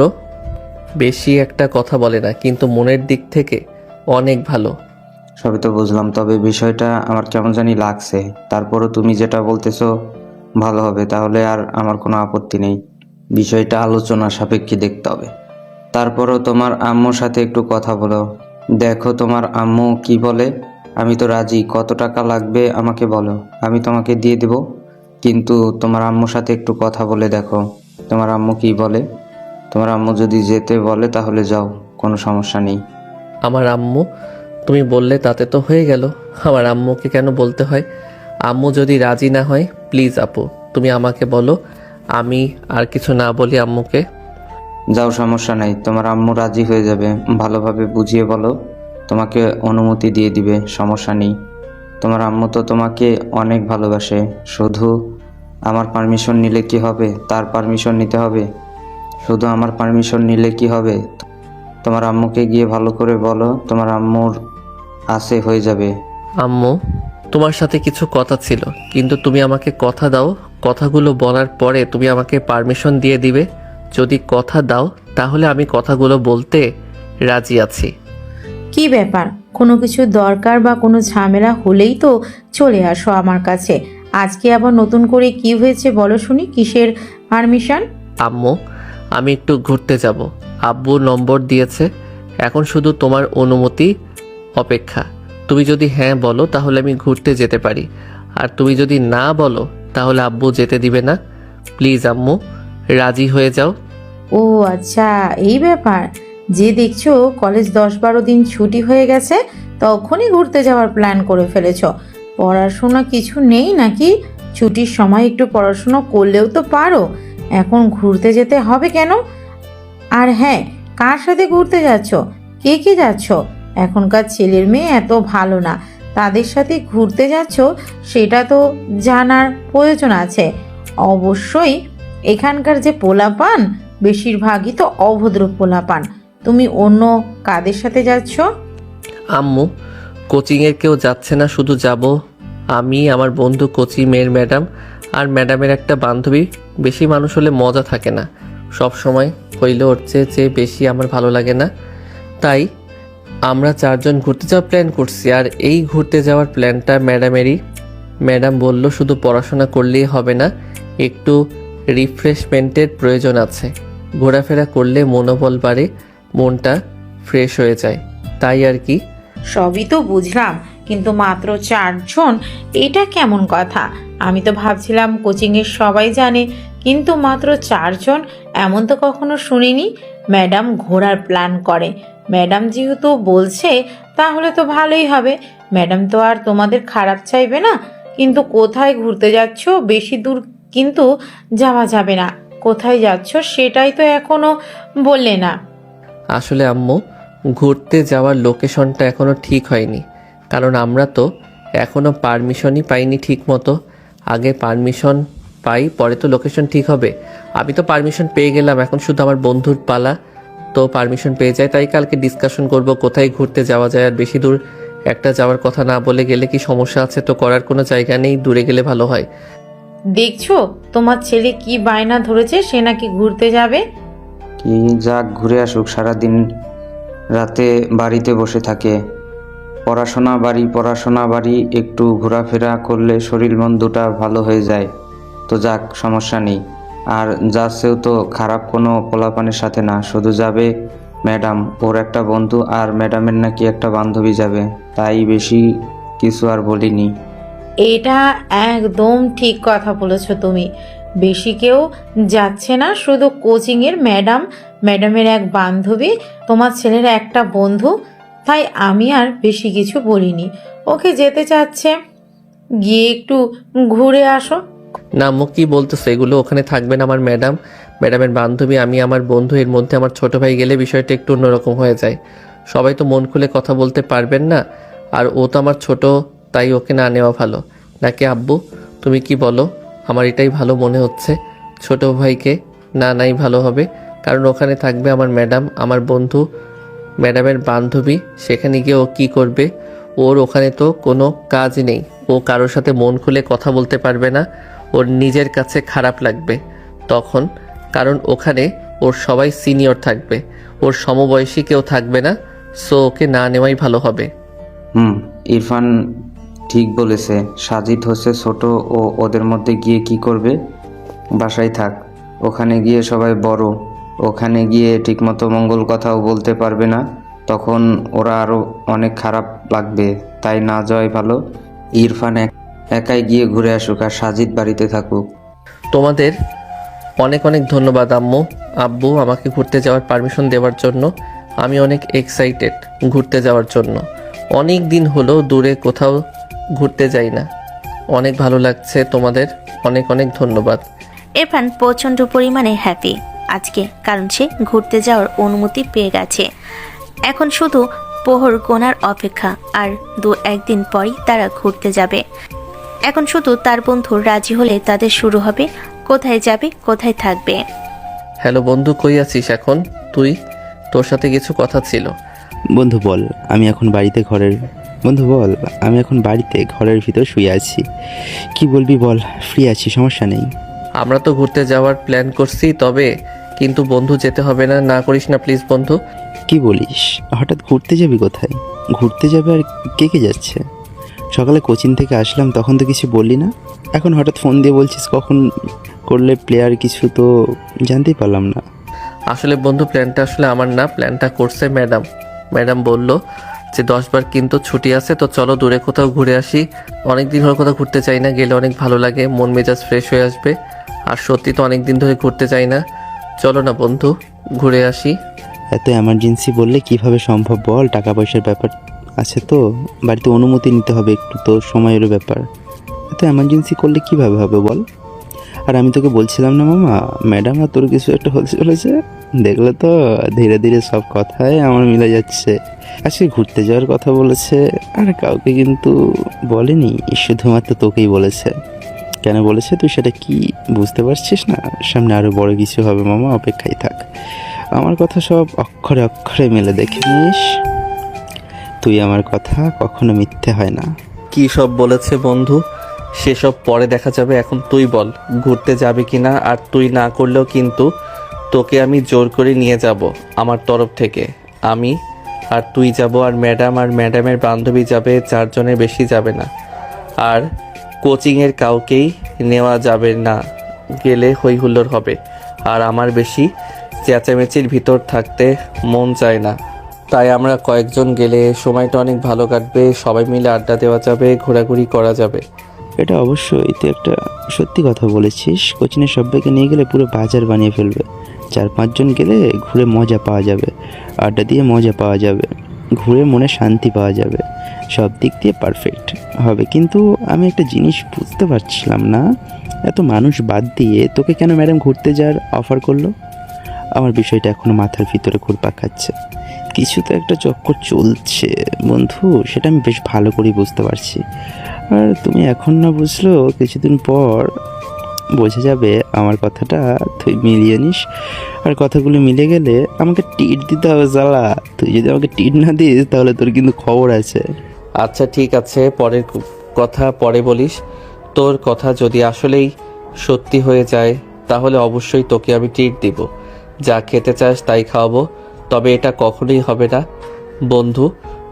বেশি একটা কথা বলে না, কিন্তু মনের দিক থেকে অনেক ভালো। সবই তো বুঝলাম, তবে বিষয়টা আমার কেমন জানি লাগছে। তারপরও তুমি যেটা বলতেছো ভালো হবে, তাহলে আর আমার কোনো আপত্তি নেই। বিষয়টা আলোচনা সাপেক্ষে দেখতে হবে। তারপরও তোমার আম্মুর সাথে একটু কথা বলো, দেখো তোমার আম্মু কি বলে। আমি তো রাজি, কত টাকা লাগবে আমাকে বলো, আমি তোমাকে দিয়ে দেব। কিন্তু তোমার আম্মুর সাথে একটু কথা বলে দেখো তোমার আম্মু কি বলে। তোমার আম্মু যদি যেতে বলে তাহলে যাও, কোনো সমস্যা নেই। আমার আম্মু, তুমি বললে তাতে তো হয়ে গেল, আমার আম্মুকে কেন বলতে হয়? আম্মু যদি রাজি না হয়, প্লিজ আপু তুমি আমাকে বলো, আমি আর কিছু না বলি আম্মুকে। যাও, সমস্যা নাই, তোমার আম্মু রাজি হয়ে যাবে। ভালোভাবে বুঝিয়ে বলো, তোমাকে অনুমতি দিয়ে দিবে, সমস্যা নেই। তোমার আম্মু তো তোমাকে অনেক ভালোবাসে। শুধু আমার পারমিশন নিলে কি হবে? তার পারমিশন নিতে হবে। শুধু আমার পারমিশন নিলে কি হবে? তোমার আম্মুকে গিয়ে ভালো করে বলো তোমার আম্মুর আছে হয়ে যাবে। আম্মু, তোমার সাথে কিছু কথা ছিল, কিন্তু তুমি আমাকে কথা দাও, কথাগুলো বলার পরে তুমি আমাকে পারমিশন দিয়ে দিবে। যদি কথা দাও তাহলে আমি কথাগুলো বলতে রাজি আছি। কি ব্যাপার, কোনো কিছু দরকার বা কোনো ঝামেলা হলেই তো চলে আসো আমার কাছে। আজকে আবার নতুন করে কি হয়েছে বলো শুনি, কিসের পারমিশন? আম্মু, আমি একটু ঘুরতে যাব, আব্বু নম্বর দিয়েছে, এখন শুধু তোমার অনুমতি অপেক্ষা। তুমি যদি হ্যাঁ বলো তাহলে আমি ঘুরতে যেতে পারি, আর তুমি যদি না বলো তাহলে আব্বু যেতে দিবে না। প্লিজ আম্মু, রাজি হয়ে যাও। ও আচ্ছা, এই ব্যাপার। যে দেখছো কলেজ 10-12 দিন ছুটি হয়ে গেছে, তখনই ঘুরতে যাওয়ার প্ল্যান করে ফেলেছো। পড়াশোনা কিছু নেই নাকি? ছুটির সময় একটু পড়াশোনা করলেও তো পারো, এখন ঘুরতে যেতে হবে কেন? আর হ্যাঁ, কার সাথে ঘুরতে যাচ্ছ? কে কে যাচ্ছ? এখনকার ছেলের মেয়ে এত ভালো না, তাদের সাথে ঘুরতে যাচ্ছ সেটা তো জানার প্রয়োজন আছে। অবশ্যই এখানকার যে পোলাপান, বেশিরভাগই তো অভদ্র পোলাপান। তুমি অন্য কাদের সাথে যাচ্ছ? আম্মু, কোচিংয়ের কেউ যাচ্ছে না, শুধু যাব আমি, আমার বন্ধু কোচিংয়ের ম্যাডাম, আর ম্যাডামের একটা বান্ধবী। বেশি মানুষ হলে মজা থাকে না, সব সময় হইলে ওর চেয়ে বেশি আমার ভালো লাগে না। তাই আমরা 4 জন ঘুরতে যাওয়ার প্ল্যান করছি। আর এই ঘুরতে যাওয়ার প্ল্যানটা ম্যাডামেরই। ম্যাডাম বলল শুধু পড়াশোনা করলেই হবে না, একটু রিফ্রেশমেন্টের প্রয়োজন আছে। ঘোরাফেরা করলে মনোবল বাড়ে, মনটা ফ্রেশ হয়ে যায়, তাই আর কি। সবই তো বুঝলাম, কিন্তু মাত্র 4 জন, এটা কেমন কথা? আমি তো ভাবছিলাম কোচিংয়ের সবাই জানে, কিন্তু মাত্র 4 জন, এমন তো কখনো শুনিনি। ম্যাডাম ঘোরার প্ল্যান করে, ম্যাডাম যেহেতু বলছে তাহলে তো ভালোই হবে। ম্যাডাম তো আর তোমাদের খারাপ চাইবে না। কিন্তু কোথায় ঘুরতে যাচ্ছ? বেশি দূর কিন্তু যাওয়া যাবে না। কোথায় যাচ্ছ সেটাই তো এখনো বললে না। আসলে আম্মু, ঘুরতে যাওয়ার লোকেশনটা এখনো ঠিক হয়নি, কারণ আমরা তো এখনো পারমিশনই পাইনি ঠিক মতো। আগে পারমিশন পাই, পরে তো লোকেশন ঠিক হবে। আমি তো পারমিশন পেয়ে গেলাম, এখন শুধু আমার বন্ধুর পালা তো পারমিশন পেয়ে যায়। তাই কালকে ডিসকাশন করব কোথায় ঘুরতে যাওয়া যায়। আর বেশি দূর একটা যাওয়ার কথা না বলে গেলে কি সমস্যা আছে? তো করার কোনো জায়গা নেই, দূরে গেলে ভালো হয়। দেখছো তোমার ছেলে কি বায়না ধরেছে, সে নাকি ঘুরতে যাবে। কি যাক, ঘুরে আসুক। সারাদিন রাতে বাড়িতে বসে থাকে, পড়াশোনা বাড়ি পড়াশোনা বাড়ি, একটু ঘোরাফেরা করলে শরীর মন দুটা ভালো হয়ে যায়। তো যাক, সমস্যা নেই। আর যাচ্ছেও তো খারাপ কোনো পোলাপানের সাথে না, শুধু যাবে ম্যাডাম, ওর একটা বন্ধু, আর ম্যাডামের নাকি একটা বান্ধবী যাবে। তাই বেশি কিছু আর বলিনি। এটা একদম ঠিক কথা বলেছো তুমি। বেশি কেউ যাচ্ছে না, শুধু কোচিংয়ের ম্যাডাম, ম্যাডামের এক বান্ধবী, তোমার ছেলের একটা বন্ধু। তাই আমি আর বেশি কিছু বলিনি। ওকে যেতে চাচ্ছে, গিয়ে একটু ঘুরে আসো। না আম্মু, কি বলতেছে এগুলো? ওখানে থাকবেন আমার ম্যাডাম, ম্যাডামের বান্ধবী, আমি, আমার বন্ধু, এর মধ্যে আমার ছোট ভাই গেলে বিষয়টা একটু অন্যরকম হয়ে যায়। সবাই তো মন খুলে কথা বলতে পারবেন না, আর ও তো আমার ছোট, তাই ওকে না নেওয়া ভালো। নাকি আব্বু, তুমি কি বলো? আমার এটাই ভালো মনে হচ্ছে, ছোট ভাইকে না নাই ভালো হবে, কারণ ওখানে থাকবে আমার ম্যাডাম, আমার বন্ধু, ম্যাডামের বান্ধবী। সেখানে গিয়ে ও কী করবে? ওর ওখানে তো কোনো কাজ নেই। ও কারোর সাথে মন খুলে কথা বলতে পারবে না, ওর নিজের কাছে খারাপ লাগবে তখন, কারণ ওখানে ওর সবাই সিনিয়র থাকবে, ওর সমবয়সী কেউ থাকবে না। সো ওকে না নেওয়াই ভালো হবে। ইরফান ঠিক বলেছে। সাজিদ হচ্ছে ছোট, ও ওদের মধ্যে গিয়ে কি করবে? বাসায় থাক, ওখানে গিয়ে সবাই বড়, ওখানে গিয়ে ঠিকমতো মঙ্গল কথাও বলতে পারবে না, তখন ওরা আরও অনেক খারাপ লাগবে। তাই না যাওয়াই ভালো। ইরফান একাই গিয়ে ঘুরে আসুক আর সাজিদ বাড়িতে থাকুক। তোমাদের অনেক অনেক ধন্যবাদ আম্মু আব্বু আমাকে ঘুরতে যাওয়ার পারমিশন দেওয়ার জন্য। আমি অনেক এক্সাইটেড ঘুরতে যাওয়ার জন্য। অনেক দিন হলো দূরে কোথাও ঘুরতে যাই না। অনেক ভালো লাগছে। তোমাদের অনেক অনেক ধন্যবাদ। ইরফান প্রচণ্ড পরিমাণে হ্যাপি আজকে, কারণ সে ঘুরতে যাওয়ার অনুমতি পেয়ে গেছে। এখন শুধু পোহর গোনার অপেক্ষা, আর 2-1 দিন পরই তারা ঘুরতে যাবে। এখন শুধু তার বন্ধু রাজি হলে তাদের শুরু হবে কোথায় যাবে, কোথায় থাকবে। হ্যালো বন্ধু, কই আছিস এখন তুই? তোর সাথে কিছু কথা ছিল। বন্ধু বল, আমি এখন বাড়িতে ঘরের ভিতর শুয়ে আছি। কি বলবি বল, ফ্রি আছি, সমস্যা নেই। আমরা তো ঘুরতে যাওয়ার প্ল্যান করছি, তবে কিন্তু বন্ধু যেতে হবে না, না করিস না প্লিজ বন্ধু। কি বলিস, হঠাৎ ঘুরতে যাবি কোথায়? ঘুরতে যাবে আর কে কে যাচ্ছে? সকালে কোচিং থেকে আসলাম তখন তো কিছু বললি না, এখন হঠাৎ ফোন দিয়ে বলছিস কখন করলে প্লেয়ার, কিছু তো জানতেই পারলাম না। আসলে বন্ধু প্ল্যানটা আসলে আমার না, প্ল্যানটা করছে ম্যাডাম। ম্যাডাম বলল যে 10 বার কিন্তু ছুটি আছে, তো চলো দূরে কোথাও ঘুরে আসি। অনেক দিন হলো কোথাও ঘুরতে চাই না, গেলে অনেক ভালো লাগে, মন মেজাজ ফ্রেশ হয়ে আসবে। আর সত্যি তো অনেক দিন ধরে ঘুরতে চাই না, চলো না বন্ধু ঘুরে আসি। এত এমার্জেন্সি বললে কিভাবে সম্ভব বল? টাকা পয়সার ব্যাপার আছে তো, বাড়িতে অনুমতি নিতে হবে, একটু তো সময়ের ব্যাপার। এত এমার্জেন্সি করলে কিভাবে হবে বল? আর আমি তোকে বলছিলাম না মামা, ম্যাডাম আর তোর কিছু একটা হতে চলেছে। দেখলে তো ধীরে ধীরে সব কথাই আমার মিলে যাচ্ছে। আজকে ঘুরতে যাওয়ার কথা বলেছে, আর কাউকে কিন্তু বলেনি, শুধুমাত্র তোকেই বলেছে। কেন বলেছে তুই সেটা কি বুঝতে পারছিস না? সামনে আরও বড় কিছু হবে মামা, অপেক্ষায় থাক। আমার কথা সব অক্ষরে অক্ষরে মেলে দেখে নিস। তুই আমার কথা কখনো মিথ্যে হয় না। কি সব বলেছে বন্ধু, সেসব পরে দেখা যাবে। এখন তুই বল ঘুরতে যাবে কিনা, আর তুই না করলেও কিন্তু তোকে আমি জোর করে নিয়ে যাব আমার তরফ থেকে। আমি আর তুই যাব, আর ম্যাডামের বান্ধবী যাবে, 4 জনের বেশি যাবে না। আর কোচিংয়ের কাউকেই নেওয়া যাবে না, গেলে হই হুল্লোড় হবে। আর আমার বেশি চেঁচামেচির ভিতর থাকতে মন চায় না, তাই আমরা কয়েকজন গেলে সময়টা অনেক ভালো কাটবে, সবাই মিলে আড্ডা দেওয়া যাবে, ঘোরাঘুরি করা যাবে। এটা অবশ্যই তুই একটা সত্যি কথা বলেছিস। কোচিনের সবাইকে নিয়ে গেলে পুরো বাজার বানিয়ে ফেলবে। 4-5 জন গেলে ঘুরে মজা পাওয়া যাবে, আড্ডা দিয়ে মজা পাওয়া যাবে, ঘুরে মনে শান্তি পাওয়া যাবে, সব দিক দিয়ে পারফেক্ট হবে। কিন্তু আমি একটা জিনিস বুঝতে পারছিলাম না, এত মানুষ বাদ দিয়ে তোকে কেন ম্যাডাম ঘুরতে যাওয়ার অফার করলো? আমার বিষয়টা এখনও মাথার ভিতরে ঘুরপাক খাচ্ছে। কিছু তো একটা চক্কর চলছে বন্ধু, সেটা আমি বেশ ভালো করেই বুঝতে পারছি। আর তুমি এখন না বুঝলেও কিছুদিন পর বোঝা যাবে আমার কথাটা, তুই মিলিয়ে নিস। আর কথাগুলো মিলে গেলে আমাকে টিট দিতে হবে জ্বালা। তুই যদি আমাকে টিট না দিস তাহলে তোর কিন্তু খবর আছে। আচ্ছা ঠিক আছে, পরের কথা পরে বলিস। তোর কথা যদি আসলেই সত্যি হয়ে যায় তাহলে অবশ্যই তোকে আমি ট্রিট দিব, যা খেতে চাস তাই খাওয়াবো। তবে এটা কখনোই হবে না বন্ধু,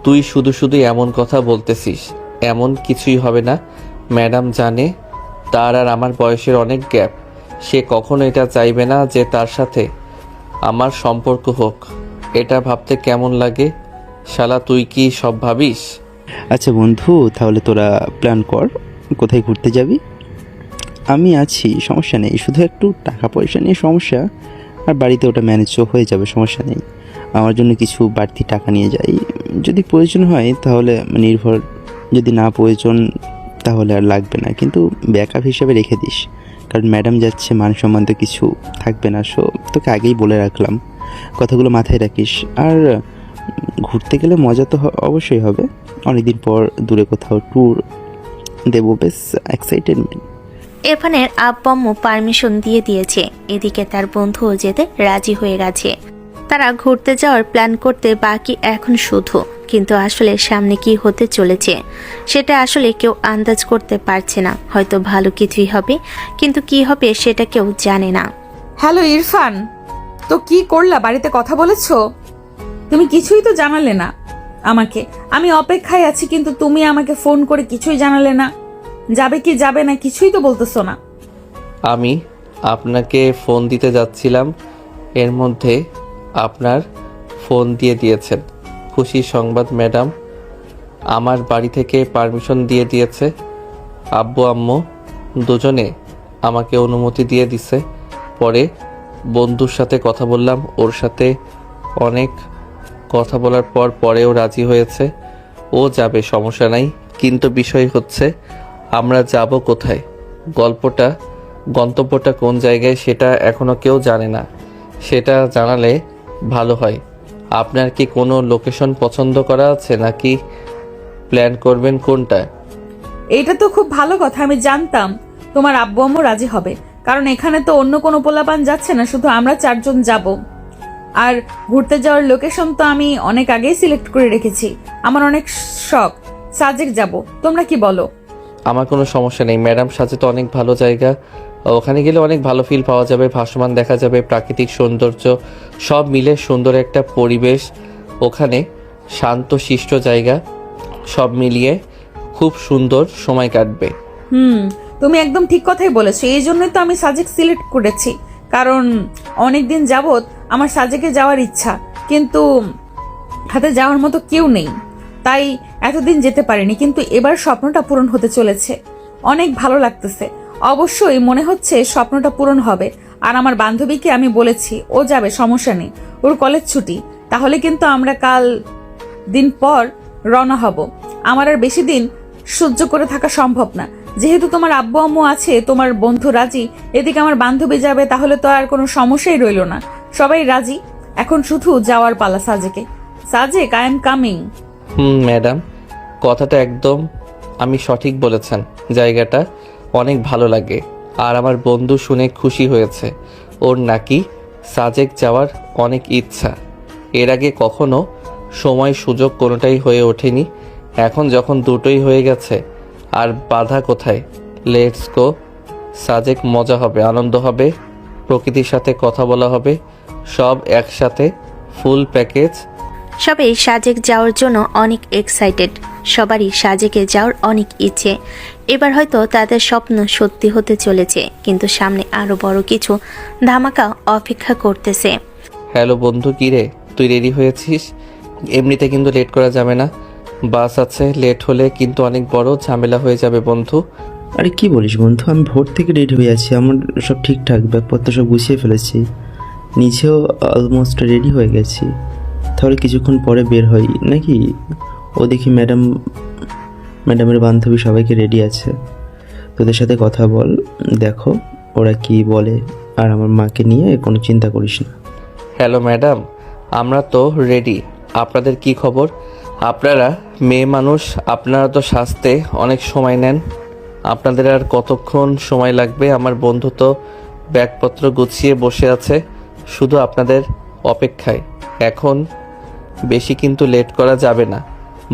তুই শুধু শুধু এমন কথা বলতেছিস। এমন কিছুই হবে না। ম্যাডাম জানে তার আর আমার বয়সের অনেক গ্যাপ, সে কখনো এটা চাইবে না যে তার সাথে আমার সম্পর্ক হোক। এটা ভাবতে কেমন লাগে শালা, তুই কি সব ভাবিস? আচ্ছা বন্ধু, তাহলে তোরা প্ল্যান কর কোথায় ঘুরতে যাবি। আমি আছি, সমস্যা নেই। শুধু একটু টাকা পয়সা নিয়ে সমস্যা, আর বাড়িতে ওটা ম্যানেজও হয়ে যাবে, সমস্যা নেই। আমার জন্য কিছু বাড়তি টাকা নিয়ে যাই, যদি প্রয়োজন হয় তাহলে নির্ভর, যদি না প্রয়োজন তাহলে আর লাগবে না, কিন্তু ব্যাকআপ হিসেবে রেখে দিস। কারণ ম্যাডাম যাচ্ছে, মান সম্মান তো কিছু থাকবে না। সো তোকে আগেই বলে রাখলাম, কথাগুলো মাথায় রাখিস। আর ঘুরতে গেলে মজা তো অবশ্যই হবে। অনেকদিন পর দূরে কোথাও ট্যুর দেবো, বেশ এক্সাইটেডমেন্ট। ইরফানের আব্বু আম্মু পারমিশন দিয়ে দিয়েছে, এদিকে তার বন্ধুও যেতে রাজি হয়ে গেছে। তারা ঘুরতে যাওয়ার প্ল্যান করতে বাকি এখন শুধু, কিন্তু আসলে সামনে কি হতে চলেছে সেটা আসলে কেউ আন্দাজ করতে পারছে না। হয়তো ভালো কিছুই হবে, কিন্তু কি হবে সেটা কেউ জানে না। হ্যালো ইরফান, তো কি করলা? বাড়িতে কথা বলেছো? তুমি কিছুই তো জানালে না আমাকে। আমি অপেক্ষায় আছি, কিন্তু তুমি আমাকে ফোন করে কিছুই জানালে না। যাবে কি যাবে না কিছুই তো বলতেছো না। আমি আপনাকে ফোন দিতে যাচ্ছিলাম, এর মধ্যে আপনার ফোন দিয়ে দিয়েছেন। খুশির সংবাদ ম্যাডাম, আমার বাড়ি থেকে পারমিশন দিয়ে দিয়েছে। আব্বু আম্মু দুজনে আমাকে অনুমতি দিয়ে দিছে। পরে বন্ধুর সাথে কথা বললাম, ওর সাথে অনেক কথা বলার পরেও রাজি হয়েছে। ও যাবে, সমস্যা নাই। কিন্তু বিষয় হচ্ছে আমরা যাব কোথায়, গন্তব্যটা কোন জায়গায় সেটা এখনো কেউ জানে না। সেটা জানালে ভালো হয়। আপনার কি কোনো লোকেশন পছন্দ করা আছে, নাকি প্ল্যান করবেন কোনটা? এটা তো খুব ভালো কথা। আমি জানতাম তোমার আব্বু আম্মু রাজি হবে, কারণ এখানে তো অন্য কোনো পোলাপান যাচ্ছে না, শুধু আমরা 4 জন যাব। আর ঘুরতে যাওয়ার লোকেশন তো আমি অনেক আগেই সিলেক্ট করে রেখেছি। আমার অনেক শখ, সাজেক যাব। তোমরা কি বলো? আমার কোনো সমস্যা নেই ম্যাডাম, সাজে তো অনেক ভালো জায়গা। ওখানে গেলে অনেক ভালো ফিল পাওয়া যাবে, ভাসমান দেখা যাবে, প্রাকৃতিক সৌন্দর্য সব মিলে সুন্দর একটা পরিবেশ। ওখানে শান্ত শিষ্ট জায়গা, সব মিলিয়ে খুব সুন্দর সময় কাটবে। তুমি একদম ঠিক কথাই বলেছো। এই জন্যই তো আমি সাজেক সিলেক্ট করেছি, কারণ অনেকদিন যাবত আমার সাজেকে যাওয়ার ইচ্ছা, কিন্তু হাতে যাওয়ার মতো কেউ নেই, তাই এতদিন যেতে পারিনি। কিন্তু এবার স্বপ্নটা পূরণ হতে চলেছে, অনেক ভালো লাগতেছে। অবশ্যই মনে হচ্ছে স্বপ্নটা পূরণ হবে। আর আমার বান্ধবীকে আমি বলেছি ও যাবে, সমস্যা নেই, ওর কলেজ ছুটি। তাহলে কিন্তু আমরা কাল দিন পর রওনা হব। আমার আর বেশি দিন সহ্য করে থাকা সম্ভব না। যেহেতু তোমার আব্বু আম্মু আছে, তোমার বন্ধু রাজি, এদিকে আমার বান্ধবী যাবে, তাহলে তো আর কোনো সমস্যাই রইল না। সবাই রাজি, এখন শুধু যাওয়ার পালা সাজেকে। Sajek, I am coming. Madam, কথাটা একদম আমি সঠিক বলেছেন। জায়গাটা অনেক ভালো লাগে। আর আমার বন্ধু শুনে খুশি হয়েছে, ওর নাকি সাজেক যাওয়ার অনেক ইচ্ছা। এর আগে কখনো সময় সুযোগ কোনোটাই হয়ে ওঠেনি, এখন যখন দুটোই হয়ে গেছে আর বাধা কোথায়। Let's go Sajek. মজা হবে, আনন্দ হবে, প্রকৃতির সাথে কথা বলা হবে, সব একসাথে, ফুল প্যাকেজ। সবাই সাজেক যাওয়ার জন্য অনেক এক্সাইটেড। সবারই সাজেকে যাওয়ার অনেক ইচ্ছে। এবার হয়তো তাদের স্বপ্ন সত্যি হতে চলেছে, কিন্তু সামনে আরো বড় কিছু ধামাকা অপেক্ষা করতেছে। হ্যালো বন্ধু, কী রে, তুই রেডি হয়েছিস? এমনিতে কিন্তু লেট করা যাবে না, বাস আছে। লেট হলে কিন্তু অনেক বড় ঝামেলা হয়ে যাবে বন্ধু। আরে কি বলিস বন্ধু, আমি ভোর থেকে রেডি হয়ে আছি, আমার সব ঠিকঠাক, ব্যাগপত্র সব গুছিয়ে ফেলেছি, নিচেও অলমোস্ট রেডি হয়ে গেছি। তাহলে কিছুক্ষণ পরে বের হই নাকি? ও দেখি ম্যাডামের বান্ধবী সবাইকে রেডি আছে, তোদের সাথে কথা বল, দেখো ওরা কি বলে। আর আমার মাকে নিয়ে কোনো চিন্তা করিস না। হ্যালো ম্যাডাম, আমরা তো রেডি। আপনাদের কি খবর? আপনারা মেয়ে মানুষ, আপনারা তো সাজতে অনেক সময় নেন, আপনাদের আর কতক্ষণ সময় লাগবে? আমার বন্ধু তো ব্যাগপত্র গুছিয়ে বসে আছে শুধু আপনাদের অপেক্ষায়। এখন বেশি কিন্তু লেট করা যাবে না,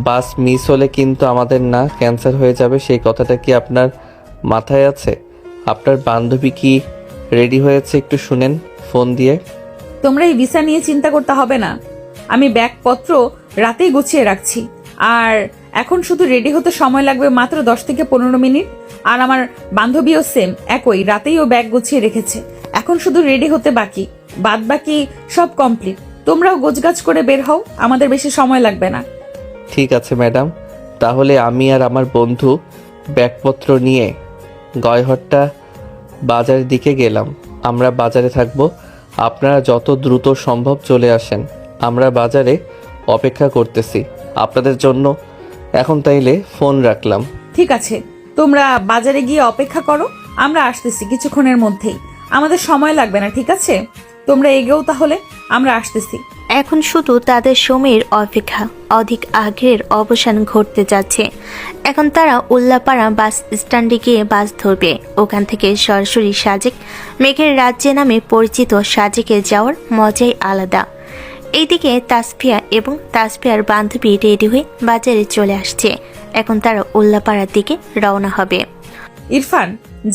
বাস মিস হলে কিন্তু আমাদের না ক্যান্সেল হয়ে যাবে। সেই কথাটা কি আপনার মাথায় আছে? আপনার বান্ধবী কি রেডি হয়েছে একটু শুনেন ফোন দিয়ে। তোমরা এই ভিসা নিয়ে চিন্তা করতে হবে না, আমি ব্যাগপত্র রাতেই গুছিয়ে রাখছি। আর এখন শুধু রেডি হতে সময় লাগবে মাত্র 10 থেকে 15 মিনিট। আর আমার বান্ধবীও সেম একই, রাতেই ও ব্যাগ গুছিয়ে রেখেছে। এখন শুধু রেডি হতে বাকি, বাদ বাকি সব কমপ্লিট। তোমরাও গোছগাছ করে বের হও, আমাদের বেশি সময় লাগবে না। ঠিক আছে ম্যাডাম, তাহলে আমি আর আমার বন্ধু ব্যাগপত্র নিয়ে গয়হট্টা বাজারের দিকে গেলাম। আমরা বাজারে থাকবো, আপনারা যত দ্রুত সম্ভব চলে আসেন। আমরা বাজারে অপেক্ষা করতেছি আপনাদের জন্য। এখন তাইলে ফোন রাখলাম। ঠিক আছে, তোমরা বাজারে গিয়ে অপেক্ষা করো, আমরা আসতেছি কিছুক্ষণের মধ্যেই। আমাদের সময় লাগবে না, ঠিক আছে? তোমরা এগোও তাহলে, আমরা আসতেছি। এখন শুধু তাদের সময়ের অপেক্ষা, অধিক আগ্রহের অবসান ঘটতে যাচ্ছে। এখন তারা উল্লাপাড়া বাস স্ট্যান্ডে গিয়ে বাস ধরবে। ওখান থেকে সরাসরি সাজেক মেঘের রাজ্যে নামে পরিচিত সাজেকে যাওয়ার মজাই আলাদা। এইদিকে তাসফিয়া এবং তাসফিয়ার বান্ধবী রেডি হয়ে বাজারে চলে আসছে। এখন তারা উল্লাপাড়ার দিকে রওনা হবে। ইরফান,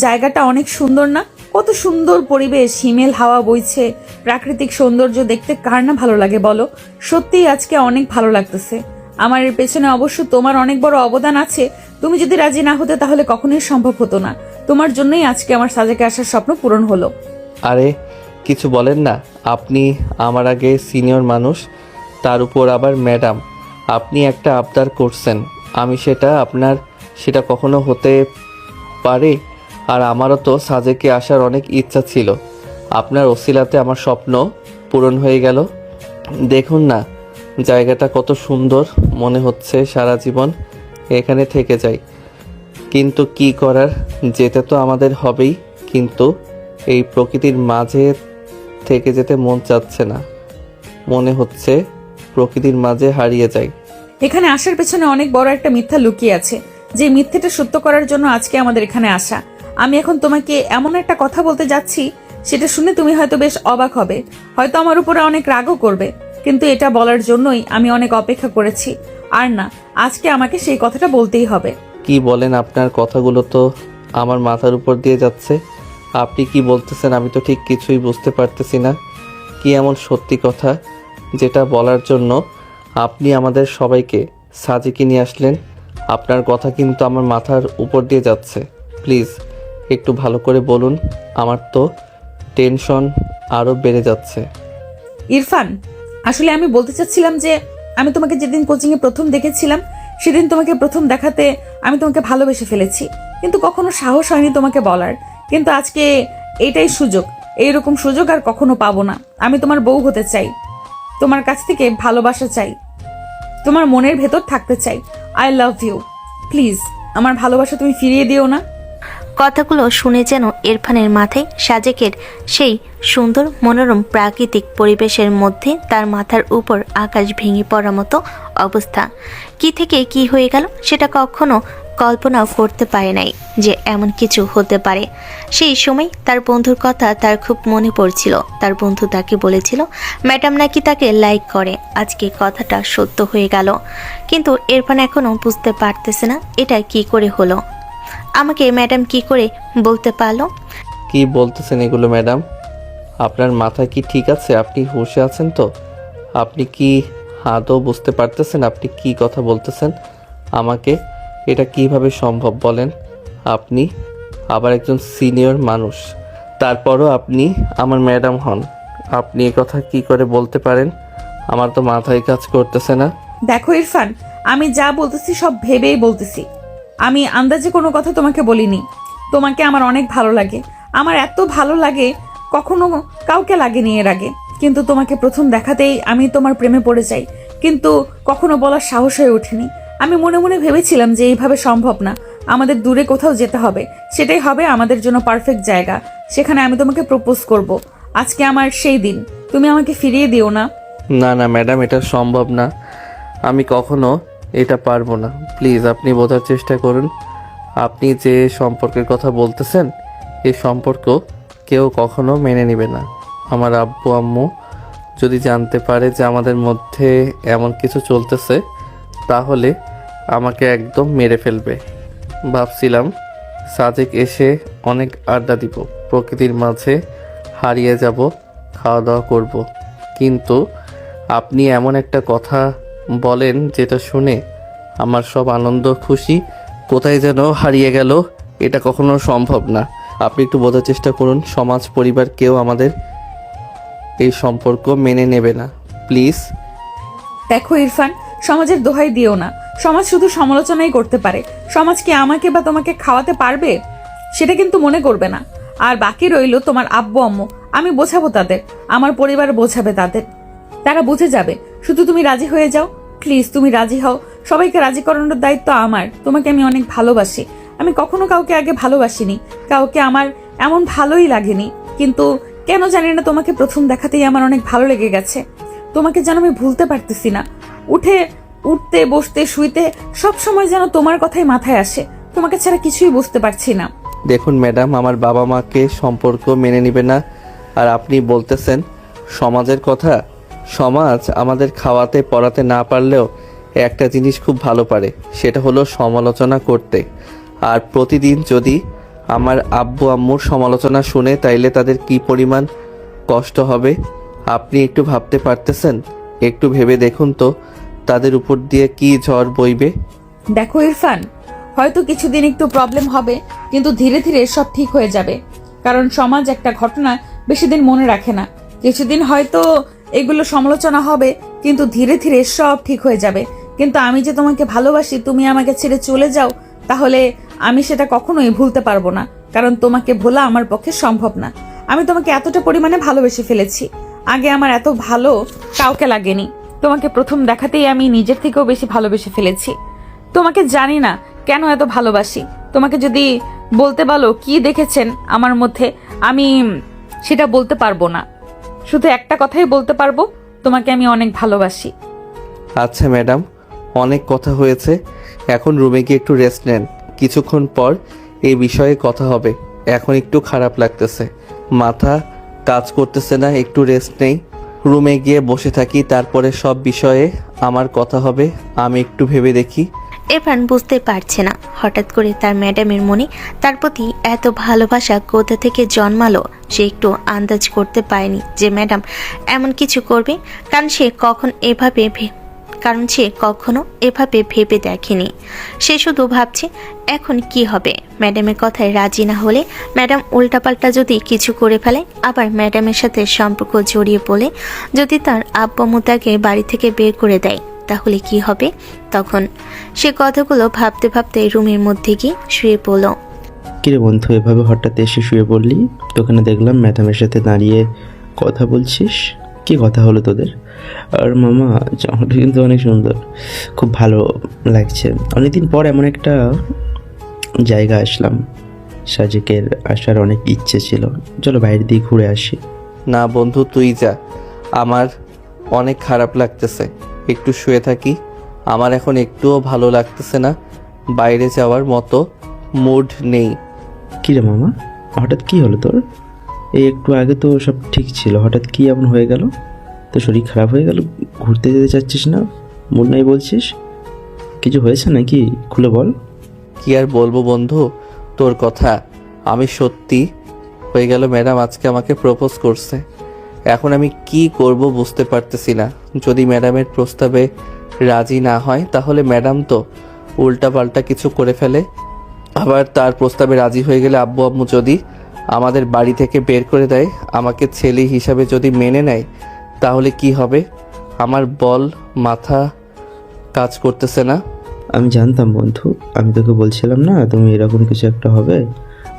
জায়গাটা অনেক সুন্দর না? কত সুন্দর পরিবেশ, হিমেল হাওয়া বইছে, প্রাকৃতিক সৌন্দর্য দেখতে কার না ভালো লাগে বলো? সত্যিই আজকে অনেক ভালো লাগতেছে। আমার এর পেছনে অবশ্য তোমার অনেক বড় অবদান আছে। তুমি যদি রাজি না হতে তাহলে কখনোই সম্ভব হতো না। তোমার জন্যই আজকে আমার সাজেকে আসার স্বপ্ন পূরণ হলো। আরে কিছু বলেন না, আপনি আমার আগে সিনিয়র মানুষ, তার উপর আবার ম্যাডাম। আপনি একটা আবদার করছেন, আমি সেটা কখনো হতে পারে? আর আমারও তো সাজেকে আসার অনেক ইচ্ছা ছিল। আপনার ওসিলাতে আমার স্বপ্ন পূরণ হয়ে গেল। দেখুন না জায়গাটা কত সুন্দর, মনে হচ্ছে সারা জীবন এখানে থেকে যাই। কিন্তু কি করার, যেতে তো আমাদের হবেই। কিন্তু এই প্রকৃতির মাঝে থেকে যেতে মন চাচ্ছে না, মনে হচ্ছে প্রকৃতির মাঝে হারিয়ে যাই। এখানে আসার পেছনে অনেক বড় একটা মিথ্যা লুকিয়ে আছে, যে মিথ্যেটা সত্য করার জন্য আজকে আমাদের এখানে আসা। আমি এখন তোমাকে এমন একটা কথা বলতে যাচ্ছি, সেটা শুনে তুমি হয়তো বেশ অবাক হবে, হয়তো আমার উপরে অনেক রাগও করবে, কিন্তু এটা বলার জন্যই আমি অনেক অপেক্ষা করেছি। আর না, আজকে আমাকে সেই কথাটা বলতেই হবে। কি বলেন? আপনার কথাগুলো তো আমার মাথার উপর দিয়ে যাচ্ছে। আপনি কি বলতেছেন আমি তো ঠিক কিছুই বুঝতে পারতেছি না। কি এমন সত্যি কথা যেটা বলার জন্য আপনি আমাদের সবাইকে সাজেকে নিয়ে আসলেন? আপনার কথা কিন্তু আমার মাথার উপর দিয়ে যাচ্ছে। প্লিজ একটু ভালো করে বলুন, আমার তো টেনশন আরও বেড়ে যাচ্ছে। ইরফান, আসলে আমি বলতে চাচ্ছিলাম যে আমি তোমাকে যেদিন কোচিংয়ে প্রথম দেখেছিলাম, সেদিন তোমাকে প্রথম দেখাতে আমি তোমাকে ভালোবেসে ফেলেছি, কিন্তু কখনো সাহস হয়নি তোমাকে বলার। কিন্তু আজকে এটাই সুযোগ, এইরকম সুযোগ আর কখনো পাবো না। আমি তোমার বউ হতে চাই, তোমার কাছ থেকে ভালোবাসা চাই, তোমার মনের ভেতর থাকতে চাই। I love you. প্লিজ আমার ভালোবাসা তুমি ফিরিয়ে দিও না। কথাগুলো শুনে যেন ইরফানের মাথায় সাজেকের সেই সুন্দর মনোরম প্রাকৃতিক পরিবেশের মধ্যে তার মাথার উপর আকাশ ভেঙে পড়ার মতো অবস্থা। কি থেকে কি হয়ে গেল সেটা কখনো কল্পনাও করতে পারে নাই যে এমন কিছু হতে পারে। সেই সময় তার বন্ধুর কথা তার খুব মনে পড়ছিল। তার বন্ধু তাকে বলেছিল ম্যাডাম নাকি তাকে লাইক করে। আজকে কথাটা সত্য হয়ে গেল, কিন্তু ইরফান এখনও বুঝতে পারতেছে না এটা কি করে হলো। আমাকে ম্যাডাম কি করে বলতে পারলো? কি বলতেছেন এগুলো ম্যাডাম? আপনার মাথা কি ঠিক আছে? আপনি হুঁশে আছেন তো? আপনি কি আদৌ বুঝতে পারতেছেন আপনি কি কথা বলতেছেন? আমাকে এটা কিভাবে সম্ভব বলেন? আপনি আবার একজন সিনিয়র মানুষ, তারপরও আপনি আমার ম্যাডাম হন। আপনি এ কথা কি করে বলতে পারেন? আমার তো মাথায় কাজ করতেছে না। দেখো ইরফান, আমি যা বলতেছি সব ভেবেই বলতেছি। আমি আন্দাজে কোনো কথা তোমাকে বলিনি। তোমাকে আমার অনেক ভালো লাগে, আমার এত ভালো লাগে কখনো কাউকে লাগেনি এর আগে। কিন্তু তোমাকে প্রথম দেখাতেই আমি তোমার প্রেমে পড়ে যাই, কিন্তু কখনো বলার সাহস হয়ে ওঠেনি। আমি মনে মনে ভেবেছিলাম যে এইভাবে সম্ভব না, আমাদের দূরে কোথাও যেতে হবে, সেটাই হবে আমাদের জন্য পারফেক্ট জায়গা। সেখানে আমি তোমাকে প্রপোজ করব। আজকে আমার সেই দিন, তুমি আমাকে ফিরিয়ে দিও না। না না ম্যাডাম, এটা সম্ভব না। আমি কখনো এটা পারবো না। প্লিজ আপনি বোঝার চেষ্টা করুন। আপনি যে সম্পর্কের কথা বলতেছেন, এই সম্পর্ক কেউ কখনো মেনে নেবে না। আমার আব্বু আম্মু যদি জানতে পারে যে আমাদের মধ্যে এমন কিছু চলতেছে, তাহলে আমাকে একদম মেরে ফেলবে। ভাবছিলাম সাজেক এসে অনেক আড্ডা দিব, প্রকৃতির মাঝে হারিয়ে যাব, খাওয়া দাওয়া করব। কিন্তু আপনি এমন একটা কথা বলেন যেটা শুনে আমার সব আনন্দ খুশি কোথায় যেন হারিয়ে গেল। এটা কখনো সম্ভব না। আপনি একটু বোঝার চেষ্টা করুন, সমাজ পরিবার কেউ আমাদের এই সম্পর্ক মেনে নেবে না। প্লিজ। দেখো ইরফান, সমাজের দোহাই দিও না। সমাজ শুধু সমালোচনাই করতে পারে, সমাজ কি আমাকে বা তোমাকে খাওয়াতে পারবে সেটা কিন্তু মনে করবে না। আর বাকি রইল তোমার আব্বু আম্মু, আমি বোঝাবো তাদের, আমার পরিবার বোঝাবে তাদের, তারা বুঝে যাবে। শুধু তুমি রাজি হয়ে যাও, প্লিজ তুমি রাজি হও। সবাইকে রাজি করানোর দায়িত্ব আমার। তোমাকে আমি অনেক ভালোবাসি। আমি কখনো কাউকে আগে ভালোবাসিনি, কাউকে আমার এমন ভালোই লাগেনি, কিন্তু কেন জানি না তোমাকে প্রথম দেখাতেই আমার অনেক ভালো লেগে গেছে। তোমাকে যেন আমি ভুলতে পারতেছি না। উঠতে বসতে শুইতে সব সময় যেন তোমার কথাই মাথায় আসে। তোমাকে ছাড়া কিছুই বুঝতে পারছি না। দেখুন ম্যাডাম, আমার বাবা মাকে সম্পর্ক মেনে নিবে না, আর আপনি বলতেছেন সমাজের কথা। সমাজ আমাদের খাওয়াতে পড়াতে না পারলেও একটা জিনিস খুব ভালো পারে, সেটা হলো সমালোচনা করতে। আর প্রতিদিন যদি আমার আব্বু আম্মুর সমালোচনা শুনে তাইলে তাদের কি পরিমাণ কষ্ট হবে আপনি একটু ভাবতে পারতেছেন? একটু ভেবে দেখুন তো তাদের উপর দিয়ে কি ঝড় বইবে। দেখো ইরফান, হয়তো কিছুদিন একটু প্রবলেম হবে, কিন্তু ধীরে ধীরে সব ঠিক হয়ে যাবে। কারণ সমাজ একটা ঘটনা বেশি দিন মনে রাখে না। কিছুদিন হয়তো এগুলো সমালোচনা হবে, কিন্তু ধীরে ধীরে সব ঠিক হয়ে যাবে। কিন্তু আমি যে তোমাকে ভালোবাসি, তুমি আমাকে ছেড়ে চলে যাও, তাহলে আমি সেটা কখনোই ভুলতে পারবো না। কারণ তোমাকে ভোলা আমার পক্ষে সম্ভব না। আমি তোমাকে এতটা পরিমাণে ভালোবেসে ফেলেছি, আগে আমার এত ভালো কাউকে লাগেনি। তোমাকে প্রথম দেখাতেই আমি নিজের থেকেও বেশি ভালোবেসে ফেলেছি। তোমাকে জানি না কেন এত ভালোবাসি। তোমাকে যদি বলতে বলো কি দেখেছেন আমার মধ্যে, আমি সেটা বলতে পারবো না। শুধু একটা কথাই বলতে পারবো, তোমাকে আমি অনেক ভালোবাসি। আচ্ছা ম্যাডাম, অনেক কথা হয়েছে, এখন রুমে গিয়ে একটু রেস্ট নেন। কিছুক্ষণ পর এই বিষয়ে কথা হবে। এখন একটু খারাপ লাগতেছে, মাথা কাজ করতেছে না, একটু রেস্ট নেই। রুমে গিয়ে বসে থাকি, তারপরে সব বিষয়ে আমার কথা হবে। আমি একটু ভেবে দেখি। ইরফান বুঝতে পারছে না হঠাৎ করে তার ম্যাডামের মনে তার প্রতি এত ভালোবাসা কোথা থেকে জন্মালো। সে একটু আন্দাজ করতে পারেনি যে ম্যাডাম এমন কিছু করবে, কারণ সে কখনো এভাবে ভেবে দেখেনি। সে শুধু ভাবছে এখন কি হবে। ম্যাডামের কথায় রাজি না হলে, ম্যাডাম উল্টাপাল্টা যদি কিছু করে ফেলে, আবার ম্যাডামের সাথে সম্পর্ক জড়িয়ে পড়ে যদি তার আব্বু আম্মু তাকে বাড়ি থেকে বের করে দেয়, তাহলে কি হবে তখন। সে কথাগুলো ভাবতে ভাবতে রুমের মধ্যে গিয়ে শুয়ে পড়ল। কিরে বন্ধু, এভাবে হঠাৎ এসে শুয়ে পড়লি? তোখানে দেখলাম ম্যাডামের সাথে দাঁড়িয়ে কথা বলছিস। কি কথা হলো তোদের? আর মামা, জামাটা কিন্তু অনেক সুন্দর, খুব ভালো লাগছে। অনেকদিন পর এমন একটা জায়গা আসলাম, সাজেকের আসার অনেক ইচ্ছে ছিল। চলো বাইরে দিয়ে ঘুরে আসি। না বন্ধু, তুই যা, আমার অনেক খারাপ লাগতেছে, একটু শুয়ে থাকি। আমার এখন একটুও ভালো লাগতেছে না, বাইরে যাওয়ার মতো মুড নেই। কিরে মামা, হঠাৎ কি হলো তোর? এই একটু আগে তো সব ঠিক ছিল, হঠাৎ কি এমন হয়ে গেল? তোর শরীর খারাপ হয়ে গেল? ঘুরতে যেতে চাচ্ছিস না, মুড নাই বলছিস? কিছু হয়েছে নাকি, খুলে বল। কি আর বলবো বন্ধু তোর কথা। আমি সত্যি হয়ে গেল, ম্যাডাম আজকে আমাকে প্রপোজ করছে। এখন আমি কি করব বুঝতে পারতেছি না। যদি ম্যাডামের প্রস্তাবে রাজি না হয়, তাহলে ম্যাডাম তো উল্টাপাল্টা কিছু করে ফেলে। আবার তার প্রস্তাবে রাজি হয়ে গেলে আব্বু আম্মু যদি আমাদের বাড়ি থেকে বের করে দেয়, আমাকে ছেলে হিসাবে যদি মেনে নেয়, তাহলে কি হবে? আমার মাথা কাজ করতেছে না। আমি জানতাম বন্ধু, আমি তোকে বলছিলাম না তুমি এরকম কিছু একটা হবে।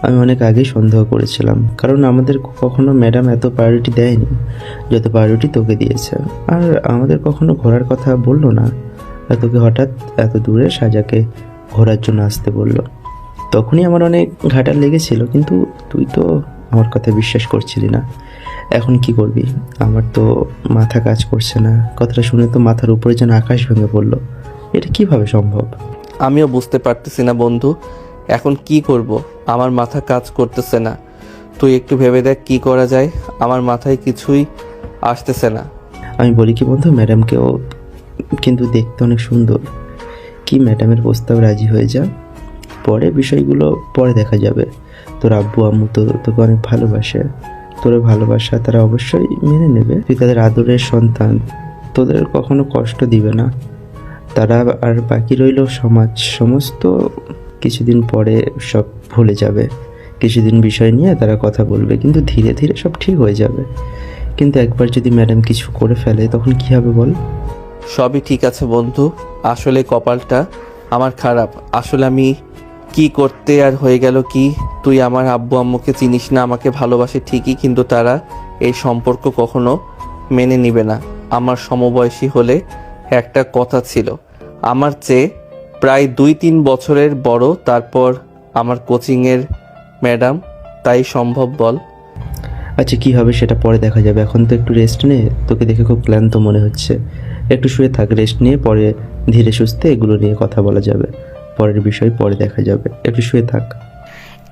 আমি অনেক আগেই সন্দেহ করেছিলাম, কারণ আমাদের কখনো ম্যাডাম এত প্রায়োরিটি দেয়নি যত প্রায়োরিটি তোকে দিয়েছে। আর আমাদের কখনো ঘোরার কথা বললো না, আর তোকে হঠাৎ এত দূরে সাজাকে ঘোরার জন্য আসতে বললো। তখনই আমার অনেক ঘাটার লেগেছিল, কিন্তু তুই তো আমার কথা বিশ্বাস করছিলি না। এখন কি করবি? আমার তো মাথা কাজ করছে না। কথাটা শুনে তো মাথার উপরে যেন আকাশ ভেঙে পড়লো। এটা কিভাবে সম্ভব? আমিও বুঝতে পারতেছি না বন্ধু, এখন কি করব। আমার মাথা কাজ করতেছে না। তুই একটু ভেবে দেখ কি করা যায়, আমার মাথায় কিছুই আসতেছে না। আমি বলি কি বন্ধু, ম্যাডামকেও কিন্তু দেখতে অনেক সুন্দর। কি ম্যাডামের প্রস্তাব রাজি হয়ে যা, পরে বিষয়গুলো পরে দেখা যাবে। তোর আব্বু আম্মু তো তোকে অনেক ভালোবাসে, তোর ভালোবাসা তারা অবশ্যই মেনে নেবে। তুই তাদের আদরের সন্তান, তোদের কখনো কষ্ট দিবে না তারা। আর বাকি রইল সমাজ, সমস্ত কিছুদিন পরে সব ভুলে যাবে। কিছুদিন বিষয় নিয়ে তারা কথা বলবে, কিন্তু ধীরে ধীরে সব ঠিক হয়ে যাবে। কিন্তু একবার যদি ম্যাডাম কিছু করে ফেলে, তখন কি হবে বল? সবই ঠিক আছে বন্ধু, আসলে কপালটা আমার খারাপ। আসলে আমি কি করতে আর হয়ে গেল কি। তুই আমার আব্বু আম্মুকে চিনিস না, আমাকে ভালোবাসে ঠিকই, কিন্তু তারা এই সম্পর্ক কখনো মেনে নিবে না। আমার সমবয়সী হলে একটা কথা ছিল, আমার চেয়ে প্রায় 2-3 বছরের বড়, তারপর আমার কোচিংয়ের ম্যাডাম, তাই সম্ভব বল? আচ্ছা কি হবে সেটা পরে দেখা যাবে, এখন তো একটু রেস্ট নে, তোকে দেখে খুব ক্লান্ত মনে হচ্ছে। একটু শুয়ে থাক, রেস্ট নিয়ে পরে ধীরে সুস্থে এগুলো নিয়ে কথা বলা যাবে, পরের বিষয় পরে দেখা যাবে, একটু শুয়ে থাক।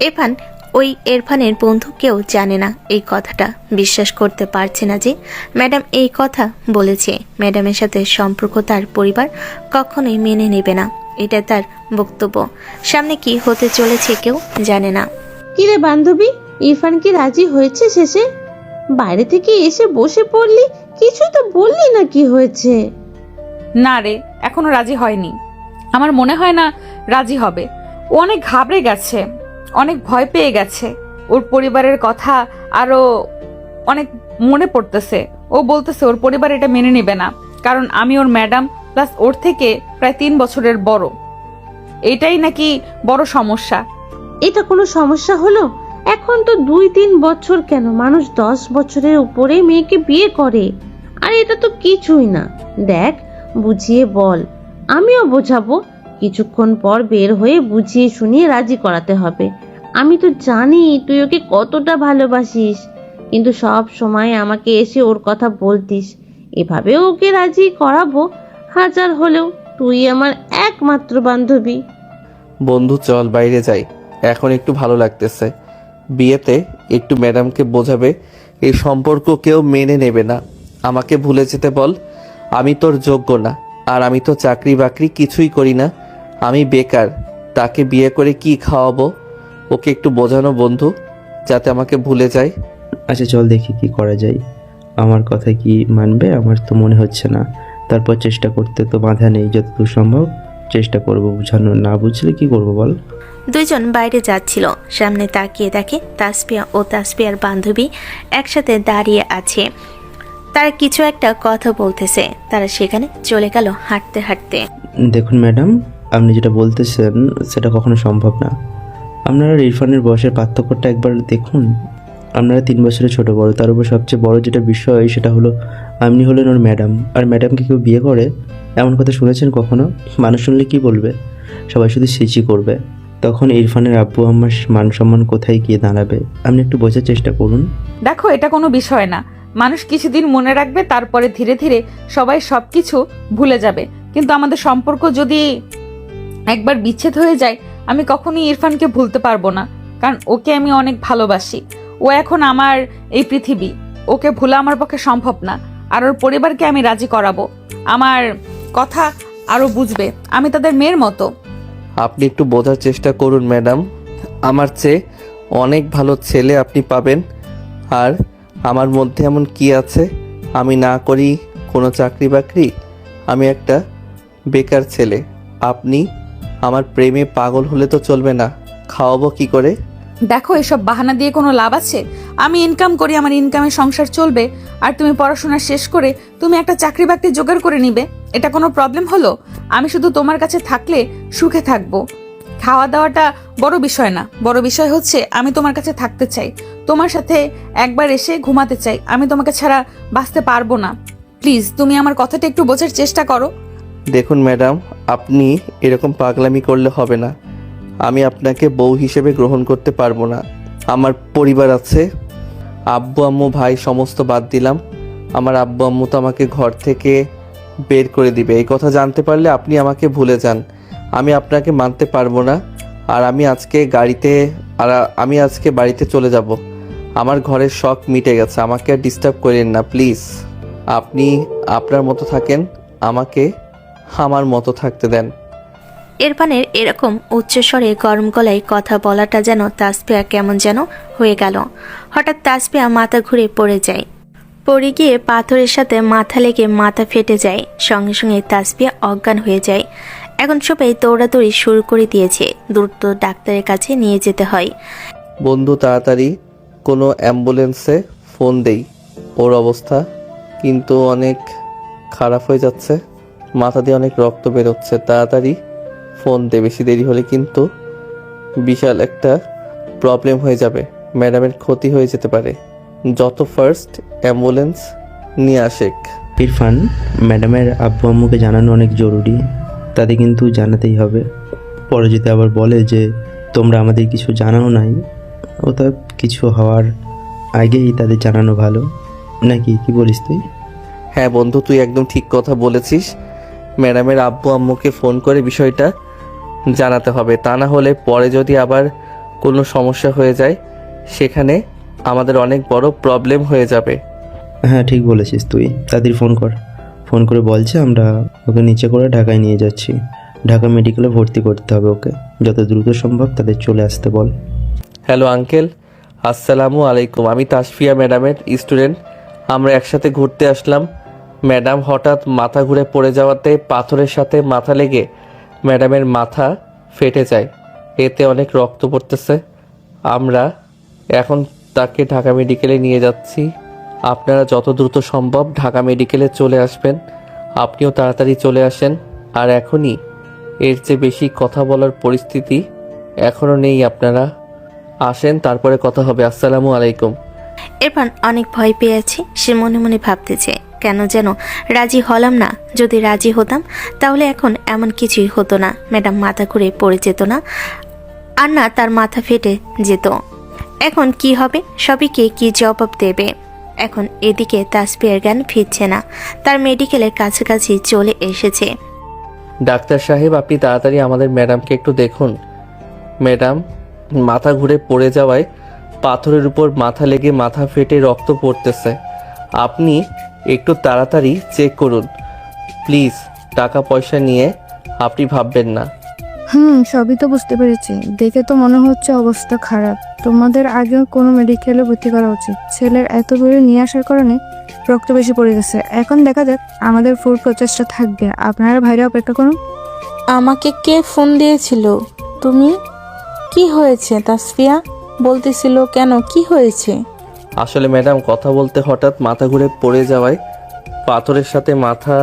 ইরফান ওই ইরফানের বন্ধু কেউ জানে না এই কথাটা, বিশ্বাস করতে পারছে না যে ম্যাডাম এই কথা বলেছে। ম্যাডামের সাথে সম্পর্ক তার পরিবার কখনোই মেনে নেবে না, এটা তার বক্তব্য। সামনে কি হতে চলেছে কেউ জানে না। কিরে বান্ধবী, ইরফান কি রাজি হয়েছে শেষে? বাইরে থেকে এসে বসে পড়লি, কিছুই তো বললি না কি হয়েছে। না রে, এখনো রাজি হয়নি। আমার মনে হয় না রাজি হবে। ও অনেক ঘাবড়ে গেছে, অনেক ভয় পেয়ে গেছে। ওর পরিবারের কথা আরো অনেক মনে পড়তেছে। ও বলতেছে ওর পরিবার এটা মেনে নেবে না, কারণ আমি ওর ম্যাডাম, প্লাস ওর থেকে প্রায় 3 বছরের বড়। এটাই নাকি বড় সমস্যা। এটা কোনো সমস্যা হলো? এখন তো 2-3 বছর কেন, মানুষ 10 বছরের উপরে মেয়েকে বিয়ে করে। আর এটা তো কিছুই না। দেখ, বুঝিয়ে বল, আমিও বোঝাবো। কিছুক্ষণ পর বের হয়ে বুঝিয়ে শুনিয়ে রাজি করাতে হবে। আমি তো জানি তুই ওকে কতটা ভালোবাসিস, কিন্তু সব সময় আমাকে এসে ওর কথা বলতিস। এভাবে ওকে রাজি করাবো। হাজার হলেও তুই আমার একমাত্র বান্ধবী। বন্ধু চল বাইরে যাই, এখন একটু ভালো লাগতেছে। বিয়েতে একটু ম্যাডামকে বোঝাবে এই সম্পর্ক কেউ মেনে নেবে না। আমাকে ভুলে যেতে বল, আমি তোর যোগ্য না। আর আমি তো চাকরি বাকরি কিছুই করি না, আমি বেকার। তাকে বিয়ে করে কি খাওয়াবো? ওকে একটু বোঝানো বন্ধু, যাতে আমাকে ভুলে যায়। আচ্ছা চল দেখি কি করা যায়। আমার কথা কি মানবে? আমার তো মনে হচ্ছে না। তারপর চেষ্টা করতে তো বাধা নেই, যতদূর সম্ভব চেষ্টা করব বোঝানো। না বুঝলে কি করব বল? দুইজন বাইরে যাচ্ছিল, সামনে তাকিয়ে দেখে তাসফিয়া ও তাসফিয়ার বান্ধবী একসাথে দাঁড়িয়ে আছে। তারা কিছু একটা কথা বলতেছে। তারা সেখানে চলে গেল হাঁটতে হাঁটতে। দেখুন ম্যাডাম, আপনি যেটা বলতেছেন সেটা কখনো সম্ভব না। আপনারা ইরফানের বয়সের পার্থক্যটা একবার দেখুন। আপনারা 3 বছরের ছোট বড়, তার উপর সবচেয়ে বড় যেটা বিষয় সেটা হলো আপনি হলেন ওর ম্যাডাম। আর ম্যাডামকে কেউ বিয়ে করে এমন কথা শুনেছেন কখনো? মানুষ শুনলে কি বলবে? সবাই শুধু সিচি করবে। তখন ইরফানের আব্বু আম্মার মান সম্মান কোথায় গিয়ে দাঁড়াবে? আপনি একটু বোঝার চেষ্টা করুন। দেখো, এটা কোনো বিষয় না। মানুষ কিছুদিন মনে রাখবে, তারপরে ধীরে ধীরে সবাই সবকিছু ভুলে যাবে। কিন্তু আমাদের সম্পর্ক যদি একবার বিচ্ছেদ হয়ে যায়, আমি কখনোই ইরফানকে ভুলতে পারবো না, কারণ ওকে আমি অনেক ভালোবাসি। ও এখন আমার এই পৃথিবী, ওকে ভুলা আমার পক্ষে সম্ভব না। আর ওর পরিবারকে আমি রাজি করাবো, আমার কথা আরো বুঝবে। আমি তাদের মেয়ের মতো। আপনি একটু বোঝার চেষ্টা করুন ম্যাডাম, আমার চেয়ে অনেক ভালো ছেলে আপনি পাবেন। আর আমার মধ্যে এমন কি আছে? আমি না করি কোনো চাকরি বাকরি, আমি একটা বেকার ছেলে। আপনি আমার প্রেমে পাগল হলে তো চলবে না। খাওয়াবো কি করে? দেখো, এসব বাহানা দিয়ে কোনো লাভ আছে? আমি ইনকাম করি, আমার ইনকামে সংসার চলবে। আর তুমি পড়াশোনা শেষ করে তুমি একটা চাকরি বাকরি জোগাড় করে নিবে, এটা কোনো প্রবলেম হলো? আমি শুধু তোমার কাছে থাকলে সুখে থাকবো। খাওয়া দাওয়াটা বড় বিষয় না, বড় বিষয় হচ্ছে আমি তোমার কাছে থাকতে চাই, তোমার সাথে একবার এসে ঘুমাতে চাই। আমি তোমাকে ছাড়া বাঁচতে পারবো না। প্লিজ তুমি আমার কথাটা একটু বোঝার চেষ্টা করো। দেখুন ম্যাডাম, আপনি এরকম পাগলামি করলে হবে না। আমি আপনাকে বউ হিসেবে গ্রহণ করতে পারবো না। আমার পরিবার আছে, আব্বু আম্মু ভাই সমস্ত বাদ দিলাম। আমার আব্বু আম্মু তো আমাকে ঘর থেকে বের করে দিবে। এই কথা জানতে পারলে আপনি আমাকে ভুলে যান। আমি আপনাকে মানতে পারবো না। আর আমি আজকে বাড়িতে চলে যাব। আমার ঘরের শখ মিটে গেছে, আমাকে আর ডিস্টার্ব করেন না প্লিজ। আপনি আপনার মতো থাকেন, আমাকে আমার মতো থাকতে দেন। ইরফানের এরকম উচ্চস্বরে গরম গলায় কথা বলাটা যেন তাসফিয়া কেমন যেন হয়ে গেল। হঠাৎ তাসফিয়া মাথা ঘুরে পড়ে যায়। পড়ে গিয়ে পাথরের সাথে মাথা লেগে মাথা ফেটে যায়। সঙ্গে সঙ্গে তাসফিয়া অজ্ঞান হয়ে যায়। এখন সবাই দৌড়াদৌড়ি শুরু করে দিয়েছে, দ্রুত ডাক্তারের কাছে নিয়ে যেতে হয়। বন্ধু তাড়াতাড়ি কোনো অ্যাম্বুলেন্সে ফোন দেই, ওর অবস্থা কিন্তু অনেক খারাপ হয়ে যাচ্ছে, মাথা দিয়ে অনেক রক্ত বেরোচ্ছে। তাড়াতাড়ি ফোন দে, বেশি দেরি হলে কিন্তু বিশাল একটা প্রবলেম হয়ে যাবে, ম্যাডামের ক্ষতি হয়ে যেতে পারে। যত ফার্স্ট অ্যাম্বুলেন্স নিয়ে আসেক। ইরফান, ম্যাডামের আব্বু আম্মুকে জানানো অনেক জরুরি, তাদের কিন্তু জানাতেই হবে। পরে যদি আবার বলে যে তোমরা আমাদের কিছু জানাও নাই, ওটা কিছু হওয়ার আগেই তাদের জানানো ভালো, নাকি কি বলিস তুই? হ্যাঁ বন্ধু, তুই একদম ঠিক কথা বলেছিস। ম্যাডামের আব্বু আম্মুকে ফোন করে বিষয়টা জানাতে হবে, তা না হলে পরে যদি আবার কোনো সমস্যা হয়ে যায় সেখানে আমাদের অনেক বড় প্রবলেম হয়ে যাবে। হ্যাঁ ঠিক বলেছিস তুই, তাদের ফোন করে বলছে আমরা ওকে নিচে করে ঢাকায় নিয়ে যাচ্ছি। ঢাকা মেডিকেলে ভর্তি করতে হবে ওকে, যত দ্রুত সম্ভব তাদের চলে আসতে বল। হ্যালো আঙ্কেল, আসসালামু আলাইকুম। আমি তাসফিয়া ম্যাডামের স্টুডেন্ট। আমরা একসাথে ঘুরতে আসলাম। ম্যাডাম হঠাৎ মাথা ঘুরে পড়ে যাওয়াতে পাথরের সাথে মাথা লেগে ম্যাডামের মাথা ফেটে যায়, এতে অনেক রক্ত পড়তেছে। আমরা এখন তাকে ঢাকা মেডিকেলে নিয়ে যাচ্ছি। আপনারা যত দ্রুত সম্ভব ঢাকা মেডিকেলে চলে আসবেন। আপনিও তাড়াতাড়ি চলে আসেন। আর এখনই এর চেয়ে বেশি কথা বলার পরিস্থিতি এখনও নেই। আপনারা আসেন, তারপরে কথা হবে। আসসালামু আলাইকুম। ইরফান অনেক ভয় পেয়েছে। সে মনে মনে ভাবতেছে, কেন যেন রাজি হলাম না। যদি রাজি হতাম তাহলে এখন এমন কিছুই হতো না। ম্যাডাম মাথা ঘুরে পড়ে যেত না, আর না তার মাথা ফেটে যেত। এখন কি হবে? সবাইকে কি জবাব দেবে? এখন এদিকে তাসফিয়ার জ্ঞান ফিরছে না। তার মেডিকেলের কাছাকাছি চলে এসেছে। ডাক্তার সাহেব, আপনি তাড়াতাড়ি আমাদের ম্যাডামকে একটু দেখুন। ম্যাডাম মাথা ঘুরে পড়ে যাওয়ায় পাথরের উপর মাথা লেগে মাথা ফেটে রক্ত পড়তেছে। আপনি একটু তাড়াতাড়ি চেক করুন প্লিজ। টাকা পয়সা নিয়ে আপনি ভাববেন না। সবই তো বুঝতে পেরেছি। দেখে তো মনে হচ্ছে অবস্থা খারাপ। তোমাদের আগেও কোনো মেডিকেলে ভর্তি করা উচিত। ছেলের এত দূরে নিয়ে আসার কারণে রক্ত বেশি পড়ে গেছে। এখন দেখা যাক, আমাদের ফুল প্রচেষ্টা থাকবে। আপনারা ভাইরা অপেক্ষা করুন। আমাকে কে ফোন দিয়েছিল? তুমি? কি হয়েছে তাসফিয়া? বলতেছিল কেন, কি হয়েছে? আসলে ম্যাডাম কথা বলতে হঠাৎ মাথা ঘুরে পড়ে যাওয়ায় পাথরের সাথে মাথা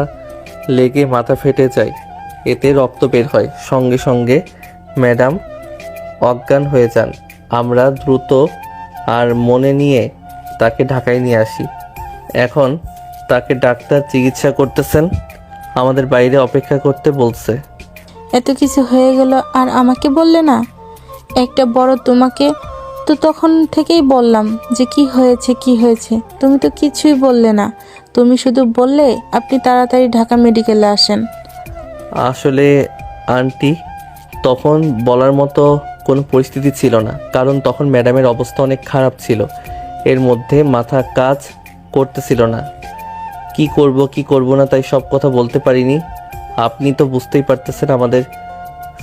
লেগে মাথা ফেটে যায়, এতে রক্ত বের হয়। সঙ্গে সঙ্গে ম্যাডাম অজ্ঞান হয়ে যান। আমরা দ্রুত আর মনে নিয়ে তাকে ঢাকায় নিয়ে আসি। এখন তাকে ডাক্তার চিকিৎসা করতেছেন, আমাদের বাইরে অপেক্ষা করতে বলছে। এত কিছু হয়ে গেল আর আমাকে বললে না? একটা বড়, তোমাকে তো তখন থেকেই বললাম যে কি হয়েছে কি হয়েছে, তুমি তো কিছুই বললে না। তুমি শুধু বললে আপনি তাড়াতাড়ি ঢাকা মেডিকেলে আসেন। আসলে আন্টি, তখন বলার মতো কোনো পরিস্থিতি ছিল না, কারণ তখন ম্যাডামের অবস্থা অনেক খারাপ ছিল। এর মধ্যে মাথা কাজ করতেছিল না। কি করব না তাই সব কথা বলতে পারিনি। আপনি তো বুঝতেই পারতেছেন আমাদের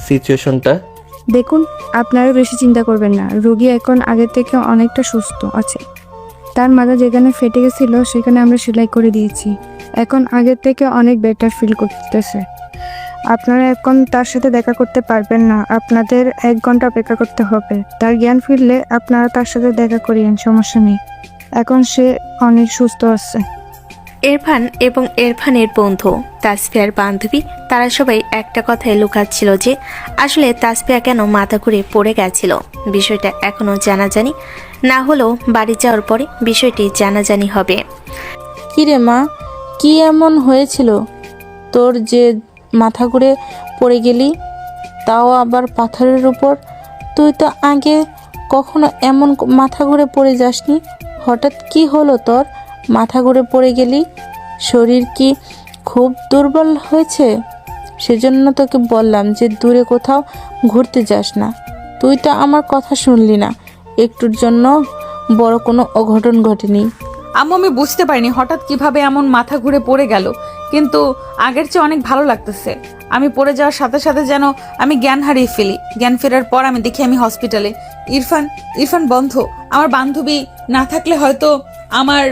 সিচুয়েশনটা। দেখুন, আপনারা বেশি চিন্তা করবেন না। রোগী এখন আগের থেকে অনেকটা সুস্থ আছে। তার মাথা যেখানে ফেটে গেছিল সেখানে আমরা সেলাই করে দিয়েছি। এখন আগের থেকে অনেক বেটার ফিল করতেছে। আপনারা এখন তার সাথে দেখা করতে পারবেন না। আপনাদের 1 ঘন্টা অপেক্ষা করতে হবে। তার জ্ঞান ফিরলে আপনারা তার সাথে দেখা করিয়েন, সমস্যা নেই। এখন সে অনেক সুস্থ আছে। ইরফান এবং ইরফানের বন্ধু তাসফিয়ার বান্ধবী, তারা সবাই একটা কথাই লুকাচ্ছিল যে আসলে তাসফিয়া কেন মাথা ঘুরে পড়ে গেছিল। বিষয়টা এখনও জানাজানি না হলেও বাড়ি যাওয়ার পরে বিষয়টি জানাজানি হবে। কিরে মা, কি এমন হয়েছিল তোর যে মাথা ঘুরে পড়ে গেলি, তাও আবার পাথরের উপর? তুই তো আগে কখনো এমন মাথা ঘুরে পড়ে যাসনি। হঠাৎ কি হলো তোর, মাথা ঘুরে পড়ে গেলি? শরীর কি খুব দুর্বল হয়েছে? সেজন্য তোকে বললাম যে দূরে কোথাও ঘুরতে যাস না। তুই তো আমার কথা শুনলি না। একটুর জন্য বড় কোনো অঘটন ঘটেনি। আম্মু, আমি বুঝতে পারিনি হঠাৎ কিভাবে এমন মাথা ঘুরে পড়ে গেল, কিন্তু আগের চেয়ে অনেক ভালো লাগতেছে। আমি পড়ে যাওয়ার সাথে সাথে যেন আমি জ্ঞান হারিয়ে ফেলি। জ্ঞান ফেরার পর আমি দেখি আমি হসপিটালে। ইরফান বন্ধ। আমার বান্ধবী না থাকলে হয়তো আমার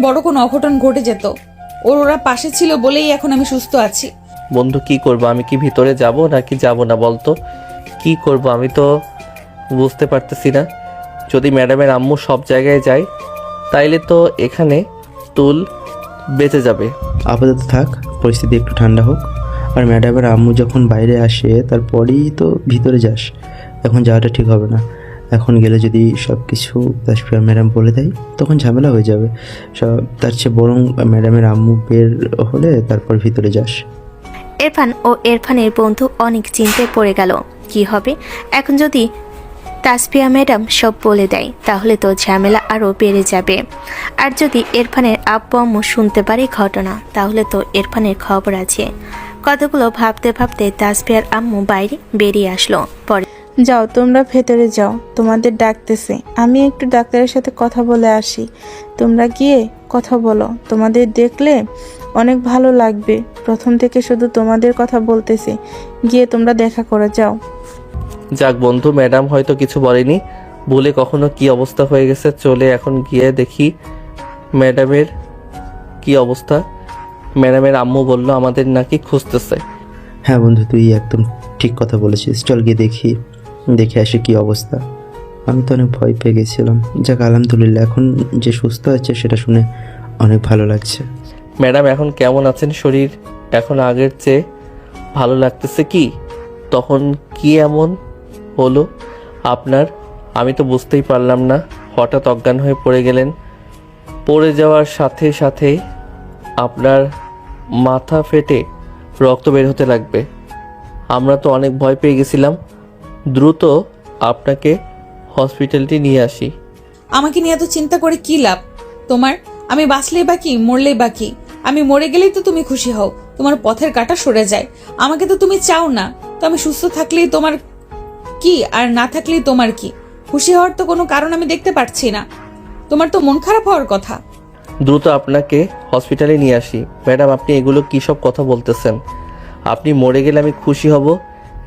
বড় কোনো অঘটন ঘটে যেত। ওরা পাশে ছিল বলেই এখন আমি সুস্থ আছি। বন্ধু কি করব? আমি কি ভিতরে যাব নাকি যাব না বলতো? কি করব আমি তো বুঝতে পারতেছি না। যদি ম্যাডামের আম্মু সব জায়গায় যায় তাইলে তো এখানে তুল বেঁচে যাবে। আপাতত থাক, পরিস্থিতি একটু ঠান্ডা হোক। আর ম্যাডামের আম্মু যখন বাইরে আসে তারপরেই তো ভিতরে যাস। এখন যাওয়াটা ঠিক হবে না। এখন গেলে যদি সব কিছু তাসফিয়া ম্যাডাম বলে দেয় তখন ঝামেলা হয়ে যাবে। তার চেয়ে বরং ম্যাডামের আম্মু বের হলে তারপর ভিতরে যাস। ইরফান ও ইরফানের বন্ধু অনেক চিন্তায় পড়ে গেল। কি হবে এখন যদি তাসফিয়া ম্যাডাম সব বলে দেয় তাহলে তো ঝামেলা আরও বেড়ে যাবে। আর যদি ইরফানের আব্বু আম্মু শুনতে পারে ঘটনা তাহলে তো ইরফানের খবর আছে। কতগুলো ভাবতে ভাবতে তাসফিয়ার আম্মু বাইরে বেরিয়ে আসলো। পরে যাও তোমরা ভেতরে যাও, তোমাদের ডাকতেছে, আমি একটু ডাক্তারের সাথে কথা বলে আসি। তোমরা গিয়ে কথা বলো, তোমাদের দেখলে অনেক ভালো লাগবে। প্রথম থেকে শুধু তোমাদের কথা বলতেছি, গিয়ে তোমরা দেখা করে যাও। যাক বন্ধু, ম্যাডাম হয়তো কিছু বলেনি, বলে কখনো কি অবস্থা হয়ে গেছে। চলে এখন গিয়ে দেখি ম্যাডামের কি অবস্থা। ম্যাডামের আম্মু বলল আমাদের নাকি খুঁজতেছে। হ্যাঁ বন্ধু, তুই একদম ঠিক কথা বলেছিস, চল গিয়ে দেখে আসি কি অবস্থা। আমি তো অনেক ভয় পেয়ে গেছিলাম। যাক আলহামদুলিল্লাহ, এখন যে সুস্থ আছে সেটা শুনে অনেক ভালো লাগছে। ম্যাডাম এখন কেমন আছেন? শরীর এখন আগের চেয়ে ভালো লাগতেছে কি? তখন কি এমন হলো আপনার? আমি তো বুঝতেই পারলাম না, হঠাৎ অজ্ঞান হয়ে পড়ে গেলেন। পড়ে যাওয়ার সাথে সাথেই আপনার মাথা ফেটে রক্ত বের হতে লাগবে। আমরা তো অনেক ভয় পেয়ে গেছিলাম। দ্রুত আপনাকে হসপিটালটি নিয়ে আসি। আমাকে নিয়ে এত চিন্তা করে কি লাভ তোমার? আমি বাঁচলেই বা কি, মরলেই বা কি? আমি মরে গেলেই তো তুমি খুশি হও, তোমার পথের কাঁটা সরে যায়। আমাকে তো তুমি চাও না। তো আমি সুস্থ থাকলেই তোমার কি, আর না থাকলেই তোমার কি? খুশি হওয়ার তো কোনো কারণ আমি দেখতে পাচ্ছি না। তোমার তো মন খারাপ হওয়ার কথা। দ্রুত আপনাকে হসপিটালে নিয়ে আসি। ম্যাডাম, আপনি এগুলো কী সব কথা বলতেছেন? আপনি মরে গেলে আমি খুশি হব,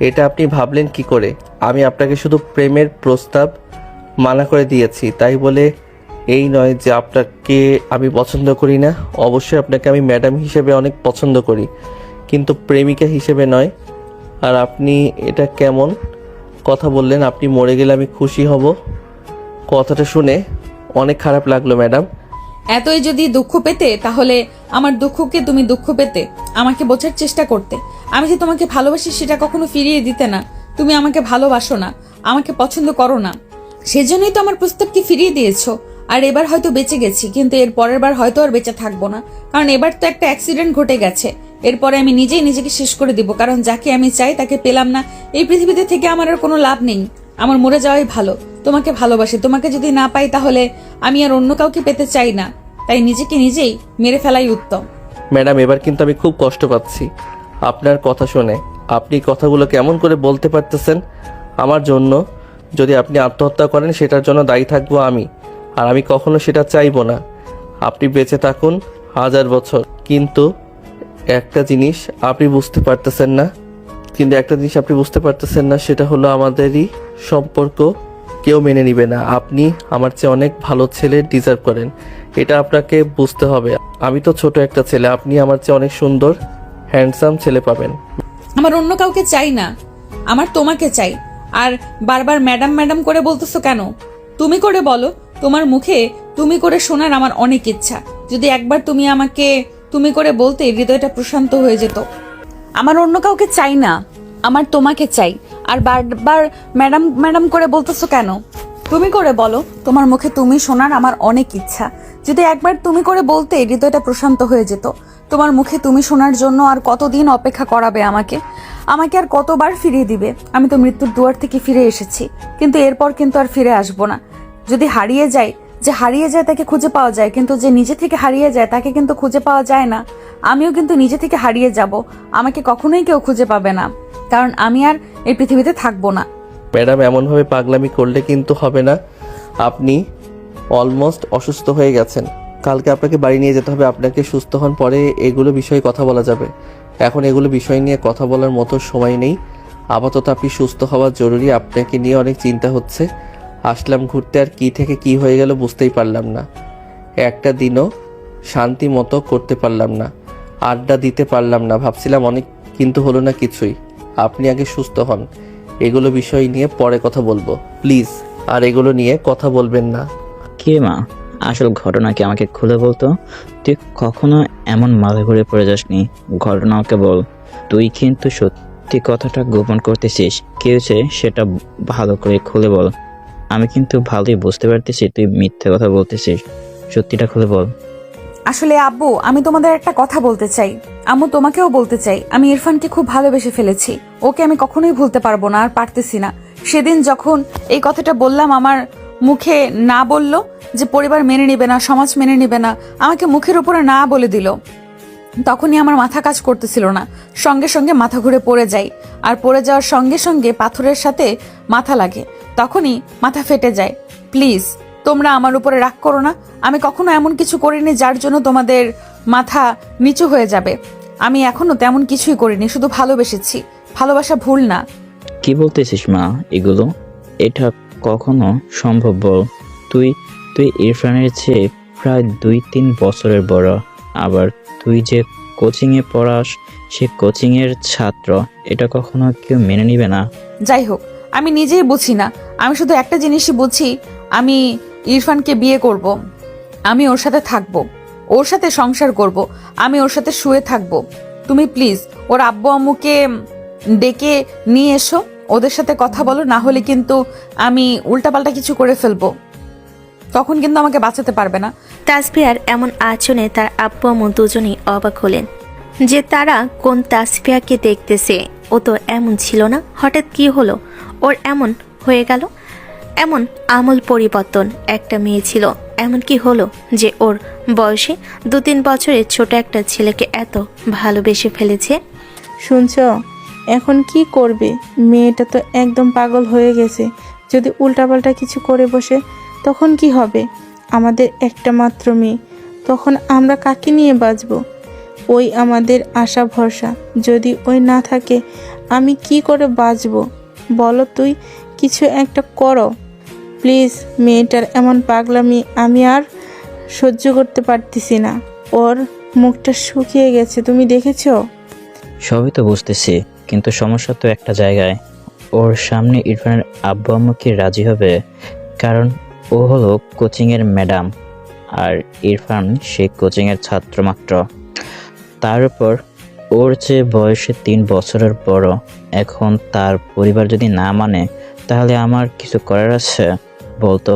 এটা আপনি ভাবলেন কি করে? আমি আপনাকে শুধু প্রেমের প্রস্তাব মানা করে দিয়েছি, তাই বলে এই নয় যে আপনাকে আমি পছন্দ করি না। অবশ্যই আপনাকে আমি ম্যাডাম হিসেবে অনেক পছন্দ করি, কিন্তু প্রেমিকা হিসেবে নয়। আর আপনি এটা কেমন কথা বললেন? আপনি মরে গেলে আমি খুশি হব? কথাটা শুনে অনেক খারাপ লাগলো ম্যাডাম। এতই যদি দুঃখ পেতে তাহলে আমার দুঃখকে তুমি দুঃখ পেতে আমাকে বোঝার চেষ্টা করতে। আমি যে তোমাকে ভালোবাসি সেটা কখনো ফিরিয়ে দিতে না। তুমি আমাকে ভালোবাসো না, আমাকে পছন্দ করো না, সেজন্যই তো আমার প্রস্তাবকে ফিরিয়ে দিয়েছো। আর এবার হয়তো বেঁচে গেছি, কিন্তু এর পরের বার হয়তো আর বেঁচে থাকবো না, কারণ এবার তো একটা অ্যাক্সিডেন্ট ঘটে গেছে। এরপরে আমি নিজেই নিজেকে শেষ করে দিব, কারণ যাকে আমি চাই তাকে পেলাম না। এই পৃথিবীতে থেকে আমার আর কোনো লাভ নেই, আমার মরে যাওয়াই ভালো। তোমাকে ভালোবাসি, তোমাকে যদি না পাই তাহলে আমি আর অন্য কাউকে পেতে চাই না, তাই নিজেকে নিজেই মেরে ফেলাই উত্তম। ম্যাডাম, এবার কিন্তু আমি খুব কষ্ট পাচ্ছি আপনার কথা শুনে। আপনি কথাগুলো কেমন করে বলতে পারতেছেন আমার জন্য? যদি আপনি আত্মহত্যা করেন সেটার জন্য দায়ী থাকবো আমি, আর আমি কখনো সেটা চাইবো না। আপনি বেঁচে থাকুন 1000 বছর, কিন্তু একটা জিনিস আপনি বুঝতে পারতেছেন না, সেটা হলো আমাদেরই সম্পর্ক কেউ মেনে নিবে না। আপনি আমার চেয়ে অনেক ভালো ছেলে ডিজার্ভ করেন, এটা আপনাকে বুঝতে হবে। আমি তো ছোট একটা ছেলে, আপনি আমার চেয়ে অনেক সুন্দর হ্যান্ডসাম ছেলে পাবেন। আমার অন্য কাউকে চাই না, আমার তোমাকে চাই। আর বারবার ম্যাডাম ম্যাডাম করে বলতেছো কেন? তুমি করে বলো। তোমার মুখে তুমি করে শোনার আমার অনেক ইচ্ছা। যদি একবার তুমি আমাকে তুমি করে বলতে, হৃদয়টা প্রশান্ত হয়ে যেত। আমার অন্য কাউকে চাই না, আমার তোমাকে চাই। আর বারবার ম্যাডাম ম্যাডাম করে বলতেছো কেন? তুমি করে বলো। তোমার মুখে তুমি শোনার আমার অনেক ইচ্ছা। যদি একবার তুমি করে বলতে, হৃদয়টা প্রশান্ত হয়ে যেত। তোমার মুখে তুমি শোনার জন্য আর কতদিন অপেক্ষা করাবে আমাকে? আমাকে আর কতবার ফিরিয়ে দিবে? আমি তো মৃত্যুর দুয়ার থেকে ফিরে এসেছি, কিন্তু এরপর কিন্তু আর ফিরে আসবো না। যদি হারিয়ে যায়, যে হারিয়ে যায় তাকে খুঁজে পাওয়া যায়, কিন্তু যে নিজে থেকে হারিয়ে যায় তাকে কিন্তু খুঁজে পাওয়া যায় না। আমিও কিন্তু নিজে থেকে হারিয়ে যাব, আমাকে কখনোই কেউ খুঁজে পাবে না, কারণ আমি আর এই পৃথিবীতে থাকবো না। ম্যাডাম, এমনভাবে পাগলামি করলে কিন্তু হবে না। আপনি অলমোস্ট অসুস্থ হয়ে গেছেন, কালকে আপনাকে বাড়ি নিয়ে যেতে হবে। আপনাকে সুস্থ হন, পরে এগুলো বিষয়ে কথা বলা যাবে। এখন এগুলো বিষয় নিয়ে কথা বলার মতো সময় নেই। আপাতত আপনি সুস্থ হওয়া জরুরি। আপনাকে নিয়ে অনেক চিন্তা হচ্ছে। আসলাম ঘুরতে, আর কি থেকে কি হয়ে গেল বুঝতেই পারলাম না। একটা দিনও শান্তি মতো করতে পারলাম না, আড্ডা দিতে পারলাম না। ভাবছিলাম অনেক, কিন্তু হলো না কিছুই। আপনি আগে সুস্থ হন, এগুলো বিষয় নিয়ে পরে কথা বলবো প্লিজ। আর এগুলো নিয়ে কথা বলবেন না। কে মা, আসল ঘটনা কি আমাকে খুলে বলতো? তুই কখনো এমন মাথা ঘুরে পড়ে যাসনি, ঘটনা আমাকে বল। তুই কিন্তু সত্যি কথাটা গোপন করতেছিস, কি হয়েছে সেটা ভালো করে খুলে বল। আমি কিন্তু ভালোই বুঝতে পারতেছি তুই মিথ্যে কথা বলতেছিস, সত্যিটা খুলে বল। আসলে আব্বু, আমি তোমাদের একটা কথা বলতে চাই। আম্মু, তোমাকেও বলতে চাই, আমি ইরফানকে খুব ভালোবেসে ফেলেছি। ওকে আমি কখনোই ভুলতে পারবো না, আর পারতেছি না। সেদিন যখন এই কথাটা বললাম, আমার মুখে না বলল যে পরিবার মেনে নেবে না, সমাজ মেনে নেবে না, আমাকে মুখের উপরে না বলে দিল, তখনই আমার মাথা কাজ করতেছিল না। সঙ্গে সঙ্গে মাথা ঘুরে পড়ে যাই, আর পড়ে যাওয়ার সঙ্গে সঙ্গে পাথরের সাথে মাথা লাগে, তখনই মাথা ফেটে যায়। প্লিজ তোমরা আমার উপরে রাগ করো না। আমি কখনো এমন কিছু করিনি যার জন্য তোমাদের মাথা নিচু হয়ে যাবে। আমি এখনো তেমন কিছুই করিনি, শুধু ভালোবেসেছি। ভালোবাসা ভুল না। কি বলতেছিস মা এগুলো? এটা কখনো সম্ভব বল? তুই তুই ইরফানের চেয়ে প্রায় 2-3 বছরের বড়। আবার তুই যে কোচিংয়ে পড়াস, সে কোচিংয়ের ছাত্র। এটা কখনো কেউ মেনে নিবে না। যাই হোক, আমি নিজেই বুঝি না। আমি শুধু একটা জিনিসই বুঝি, আমি ইরফানকে বিয়ে করব। আমি ওর সাথে থাকব, ওর সাথে সংসার করব, আমি ওর সাথে শুয়ে থাকব। তুমি প্লিজ ওর আব্বু আম্মুকে ডেকে নিয়ে এসো, ওদের সাথে কথা বলো, না হলে কিন্তু আমি উল্টাপাল্টা কিছু করে ফেলবো। তখন কিন্তু আমাকে বাঁচাতে পারবে না। তাসফিয়ার এমন আচরণে তার আব্বু আম্মু দুজনেই অবাক হলেন যে তারা কোন তাসফিয়াকে দেখতেছে। ও তো এমন ছিল না, হঠাৎ কি হলো ওর এমন হয়ে গেল? এমন আমূল পরিবর্তন। একটা মেয়ে ছিল, এমন কি হলো যে ওর বয়সে 2-3 বছরের ছোট একটা ছেলেকে এত ভালোবেসে ফেলেছে? শুনছ, এখন কি করবে? মেয়েটা তো একদম পাগল হয়ে গেছে। যদি উল্টাপাল্টা কিছু করে বসে তখন কি হবে? আমাদের একটা মাত্র মেয়ে, তখন আমরা কাকে নিয়ে বাঁচব? ওই আমাদের আশা ভরসা। যদি ওই না থাকে আমি কি করে বাঁচব? বলো, তুই কিছু একটা করো প্লিজ। মেয়েটার এমন পাগলামি আমি আর সহ্য করতে পারতেছি না। ওর মুখটা শুকিয়ে গেছে, তুমি দেখেছো? সবই তো বুঝতেছি, কিন্তু সমস্যা তো একটা জায়গায়। ওর সামনে ইরফানের আব্বু আম্মু কি রাজি হবে? কারণ ও হলো কোচিংয়ের ম্যাডাম, আর ইরফান সে কোচিংয়ের ছাত্র মাত্র। তার উপর ওর চেয়ে বয়সে 3 বছরের বড়। এখন তার পরিবার যদি না মানে, তাহলে আমার কিছু করার আছে বলতো?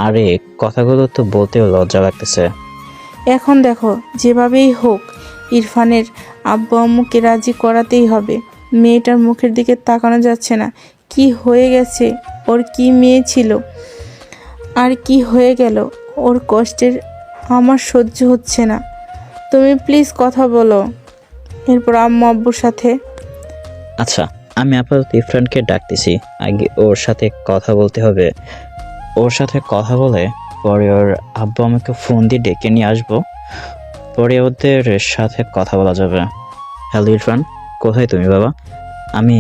আরে কথাগুলো তো বলতেও লজ্জা লাগতেছে। এখন দেখো, যেভাবেই হোক ইরফানের আব্বু আম্মুকে রাজি করাতেই হবে। মেয়েটার মুখের দিকে তাকানো যাচ্ছে না। কি হয়ে গেছে ওর? কি মেয়ে ছিল, আর কি হয়ে গেল ওর? কষ্টের আমার সহ্য হচ্ছে না। তুমি প্লিজ কথা বলো এরপর আম্মু আব্বুর সাথে। আচ্ছা, আমি আপাতত ইরফানকে ডাকতেছি, আগে ওর সাথে কথা বলতে হবে। ওর সাথে কথা বলে পরে ওর আব্বু আমাকে ফোন দিয়ে ডেকে নিয়ে আসবো, পরে ওদের সাথে কথা বলা যাবে। হ্যালো ইরফান, কোথায় তুমি বাবা? আমি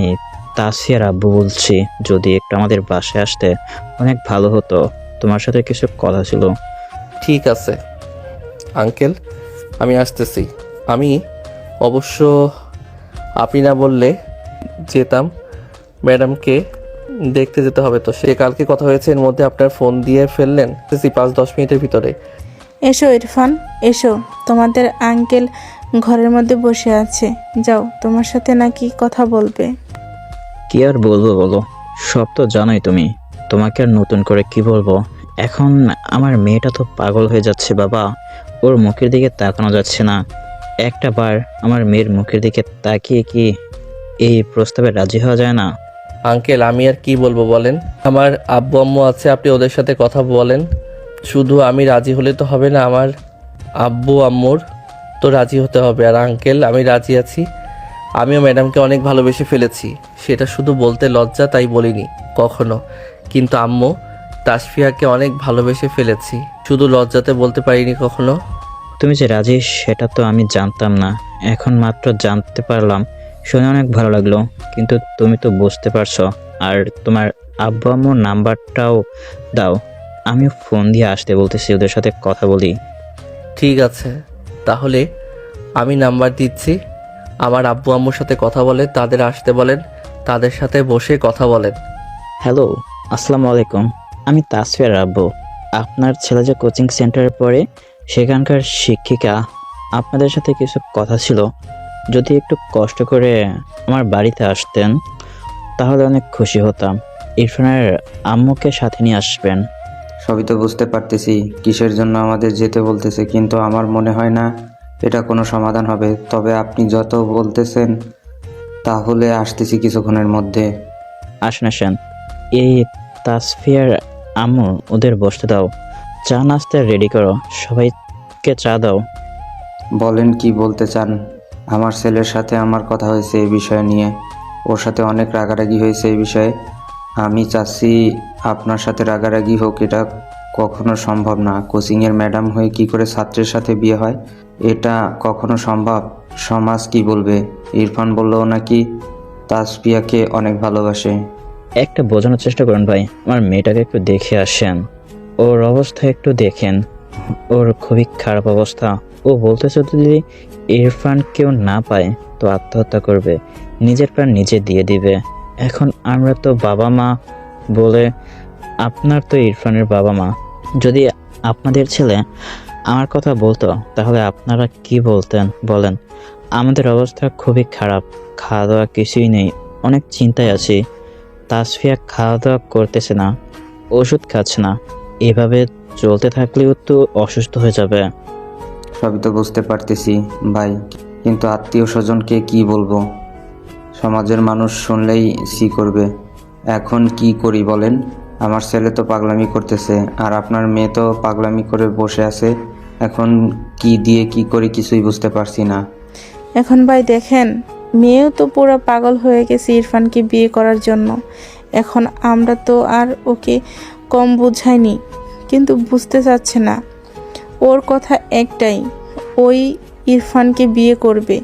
তাসফিয়ার আব্বু বলছি। যদি একটু আমাদের বাসায় আসতে অনেক ভালো হতো, তোমার সাথে কিছু কথা ছিল। ঠিক আছে আঙ্কেল, আমি আসতেছি। আমি অবশ্য আপনি না বললে যেতাম। ম্যাডামকে দেখতে যেতে হবে, তো সে কালকে কথা হয়েছে, এর মধ্যে আপনার ফোন দিয়ে ফেললেন 5-10 মিনিটের ভিতরে। এসো ইরফান, এসো। তোমাদের আঙ্কেল ঘরের মধ্যে বসে আছে, যাও, তোমার সাথে নাকি কথা বলবে। কি আর বলবো বলো, সব তো জানোই তুমি। তোমাকে আর নতুন করে কি বলবো? এখন আমার মেয়েটা তো পাগল হয়ে যাচ্ছে বাবা। ওর মুখের দিকে তাকানো যাচ্ছে না। একটা বার আমার মেয়ের মুখের দিকে তাকিয়ে কি এই প্রস্তাবে রাজি হওয়া যায় না? আঙ্কেল, আমি আর কি বলবো বলেন? আমার আব্বু আম্মু আছে, আপনি ওদের সাথে কথা বলেন। শুধু আমি রাজি হলে তো হবে না, আমার আব্বু আম্মুর তো রাজি হতে হবে। আর আঙ্কেল, আমি রাজি আছি। আমিও ম্যাডামকে অনেক ভালোবেসে ফেলেছি, সেটা শুধু বলতে লজ্জা, তাই বলিনি কখনো। কিন্তু আম্মু, তাসফিয়াকে অনেক ভালোবেসে ফেলেছি, শুধু লজ্জাতে বলতে পারিনি কখনো। তুমি যে রাজি সেটা তো আমি জানতাম না, এখন মাত্র জানতে পারলাম। শুনে অনেক ভালো লাগলো, কিন্তু তুমি তো বুঝতে পারছো। আর তোমার আব্বু আম্মুর নাম্বারটাও দাও, আমি ফোন দিয়ে আসতে বলতেছি, ওদের সাথে কথা বলি। ঠিক আছে, তাহলে আমি নাম্বার দিচ্ছি। আমার আব্বু আম্মুর সাথে কথা বলে, তাদের আসতে বলেন, তাদের সাথে বসে কথা বলেন। হ্যালো, আসসালামু আলাইকুম। আমি তাসফিয়ার আব্বু। আপনার ছেলে যে কোচিং সেন্টারে পড়ে, সেখানকার শিক্ষিকা। আপনাদের সাথে কিছু কথা ছিল। যদি একটু কষ্ট করে আমার বাড়িতে আসতেন তাহলে অনেক খুশি হতাম। ইরফানের আম্মুকে সাথে নিয়ে আসবেন। সবই তো বুঝতে পারতেছি কিসের জন্য আমাদের যেতে বলতেছে, কিন্তু আমার মনে হয় না এটা কোনো সমাধান হবে। তবে আপনি যত বলতেছেন তাহলে আসতেছি কিছুক্ষণের মধ্যে। আসেন আসেন, এই তাসফিয়ার আম্মু ওদের বসতে দাও, চা নাস্তা রেডি করো, সবাইকে চা দাও। বলেন কি বলতে চান? আমার ছেলের সাথে আমার কথা হয়েছে এই বিষয় নিয়ে, ওর সাথে অনেক রাগারাগি হয়েছে এই বিষয়ে। আমি চাচ্ছি আপনার সাথে রাগারাগি হোক, এটা কখনো সম্ভব না। কোচিংয়ের ম্যাডাম হয়ে কি করে ছাত্রের সাথে বিয়ে হয়, এটা কখনো সম্ভব? সমাজ কি বলবে? ইরফান বললো নাকি তাসফিয়াকে অনেক ভালোবাসে। একটা বোঝানোর চেষ্টা করুন ভাই, আমার মেয়েটাকে একটু দেখে আসেন, ওর অবস্থা একটু দেখেন, ওর খুবই খারাপ অবস্থা। ও বলতেছে যদি ইরফান কেউ না পায় তো আত্মহত্যা করবে, নিজের প্রাণ নিজে দিয়ে দিবে। এখন আমরা তো বাবা মা বলে, আপনার তো ইরফানের বাবা মা, যদি আপনাদের ছেলে আমার কথা বলতো তাহলে আপনারা কি বলতেন বলেন? আমাদের অবস্থা খুবই খারাপ, খাওয়া দাওয়া কিছুই নেই, অনেক চিন্তায় আছি। তাসফিয়া খাওয়া দাওয়া করতেছে না, ওষুধ খাচ্ছে না, এভাবে চলতে থাকলেও তো অসুস্থ হয়ে যাবে। সবই তো বুঝতে পারতেছি ভাই, কিন্তু আত্মীয় স্বজনকে কি বলবো? সমাজের মানুষ শুনলেই সি করবে। এখন কি করি বলেন? আমার ছেলে তো পাগলামি করতেছে, আর আপনার মেয়ে তো পাগলামি করে বসে আছে। এখন কি দিয়ে কি করি কিছুই বুঝতে পারছি না। এখন ভাই দেখেন, মেয়েও তো পুরো পাগল হয়ে গেছে ইরফানকে বিয়ে করার জন্য। এখন আমরা তো আর ওকে কম বুঝাইনি, কিন্তু বুঝতে চাচ্ছে না। ওর কথা একটাই, ওই ইরফানকে বিয়ে করবে।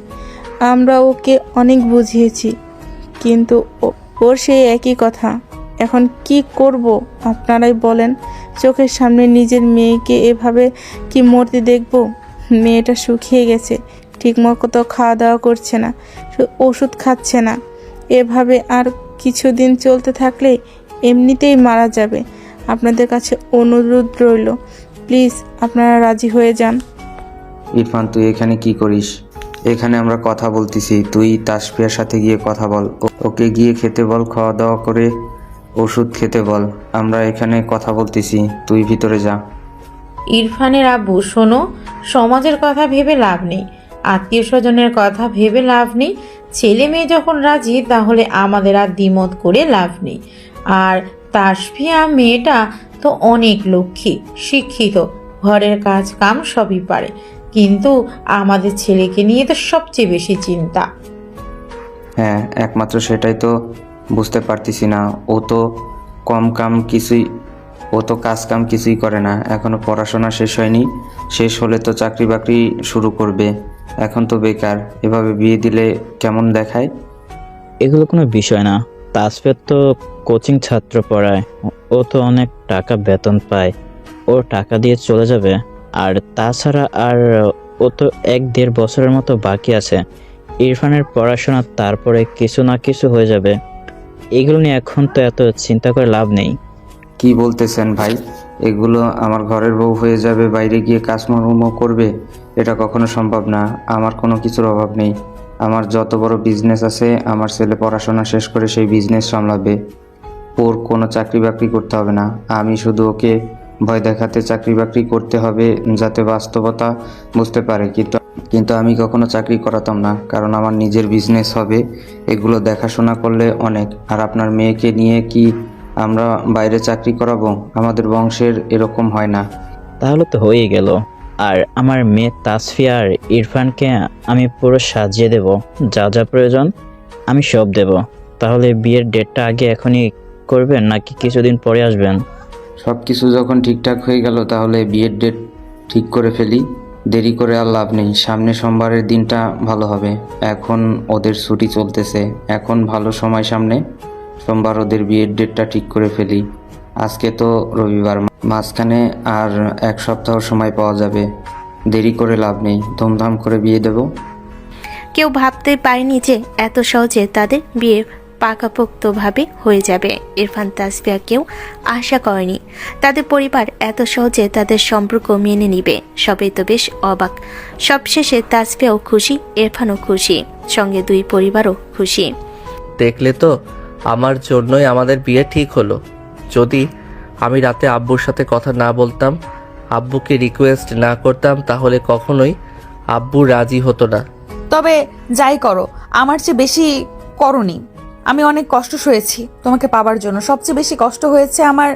আমরা ওকে অনেক বুঝিয়েছি, কিন্তু ওর সেই একই কথা। এখন কি করব আপনারাই বলেন? চোখের সামনে নিজের মেয়েকে এভাবে কি মরতে দেখব? মেয়েটা শুকিয়ে গেছে, ঠিকমতো খাওয়া দাওয়া করছে না, ওষুধ খাচ্ছে না। এভাবে আর কিছুদিন চলতে থাকলে এমনিতেই মারা যাবে। আপনাদের কাছে অনুরোধ রইল, প্লিজ আপনারা রাজি হয়ে যান। ইরফান, তুই এখানে কি করিস? এখানে আমরা কথা বলতেছি, তুই তাসফিয়ার সাথে গিয়ে কথা বল। ওকে গিয়ে খেতে বল, খাওয়া দাওয়া করে ওষুধ খেতে বল। আমরা এখানে কথা বলতেছি, তুই ভিতরে যা। ইরফানের আব্বু, শোনো, সমাজের কথা ভেবে লাভ নেই, আত্মীয় স্বজনের কথা ভেবে লাভ নেই। ছেলে মেয়ে যখন রাজি তাহলে আমাদের আর দ্বিমত করে লাভ নেই। আর তাসফিয়া মেয়েটা তো অনেক লক্ষ্মী, শিক্ষিত, ঘরের কাজ কাম সবই পারে, কিন্তু আমাদের ছেলেকে নিয়ে তো সবচেয়ে বেশি চিন্তা। হ্যাঁ, একমাত্র সেটাই তো বুঝতে পারতেছি না। ও তো কাজ কাম কিছুই করে না, এখনো পড়াশোনা শেষ হয়নি। শেষ হলে তো চাকরি বাকরি শুরু করবে, এখন তো বেকার। এভাবে বিয়ে দিলে কেমন দেখায়? এগুলো কোনো বিষয় না, তাসফিয়া তো কোচিং ছাত্র পড়ায়, ও তো অনেক টাকা বেতন পায়, ওর টাকা দিয়ে চলে যাবে। আর তাছাড়া আর ও তো 1-1.5 বছরের মতো বাকি আছে ইরফানের পড়াশোনা, তারপরে কিছু না কিছু হয়ে যাবে। এগুলো নিয়ে এখন তো এত চিন্তা করে লাভ নেই। কি বলতেছেন ভাই? এগুলো আমার ঘরের বউ হয়ে যাবে, বাইরে গিয়ে কাজকর্ম করবে? এটা কখনো সম্ভব না। আমার কোনো কিছুর অভাব নেই, আমার যত বড় বিজনেস আছে, আমার ছেলে পড়াশোনা শেষ করে সেই বিজনেস সামলাবে। ওর কোনো চাকরি বাকরি করতে হবে না। আমি শুধু ওকে ভয় দেখাতে চাকরি বাকরি করতে হবে, যাতে বাস্তবতা বুঝতে পারে। কিন্তু আমি কখনো চাকরি করাতাম না, কারণ আমার নিজের বিজনেস হবে। এগুলো দেখাশোনা করলে অনেক। আর আপনার মেয়েকে নিয়ে কি আমরা বাইরে চাকরি করাবো? আমাদের বংশের এরকম হয় না। তাহলে তো হয়েই গেল। আর আমার মেয়ে তাসফিয়া আর ইরফানকে আমি পুরো সাজিয়ে দেব, যা যা প্রয়োজন আমি সব দেব। তাহলে বিয়ের ডেটটা আগে এখনই করবেন নাকি কিছুদিন পরে আসবেন? সব কিছু যখন ঠিকঠাক হয়ে গেল তাহলে বিয়ের ডেট ঠিক করে ফেলি। দেরি করে আর লাভ নেই। সামনে সোমবারের দিনটা ভালো হবে। এখন ওদের ছুটি চলতেছে, এখন ভালো সময় সামনে। সোমবার ওদের বিয়ের ডেটটা ঠিক করে ফেলি। আজকে তো রবিবার, মাঝখানে আর 1 সপ্তাহ সময় পাওয়া যাবে। দেরি করে লাভ নেই, ধুমধাম করে বিয়ে দেব। কেউ ভাবতে পারেনি যে এত সহজে তাদের বিয়ে পাকাপোক্তভাবে হয়ে যাবে। ইরফান তাসফিয়া কেউ আশা করেনি তাদের পরিবার এত সহজে তাদের সম্পর্ক মেনে নিবে। সবাই তো বেশ অবাক। সবশেষে তাসফিয়াও খুশি, ইরফানও খুশি, সঙ্গে দুই পরিবারও খুশি। দেখলে তো, আমার জন্যই আমাদের বিয়ে ঠিক হলো। যদি আমি রাতে আব্বুর সাথে কথা না বলতাম, আব্বুকে রিকোয়েস্ট না করতাম, তাহলে কখনোই আব্বু রাজি হতো না। তবে যাই করো, আমার চেয়ে বেশি করনি। আমি অনেক কষ্ট সয়েছি তোমাকে পাবার জন্য, সবচেয়ে বেশি কষ্ট হয়েছে আমার।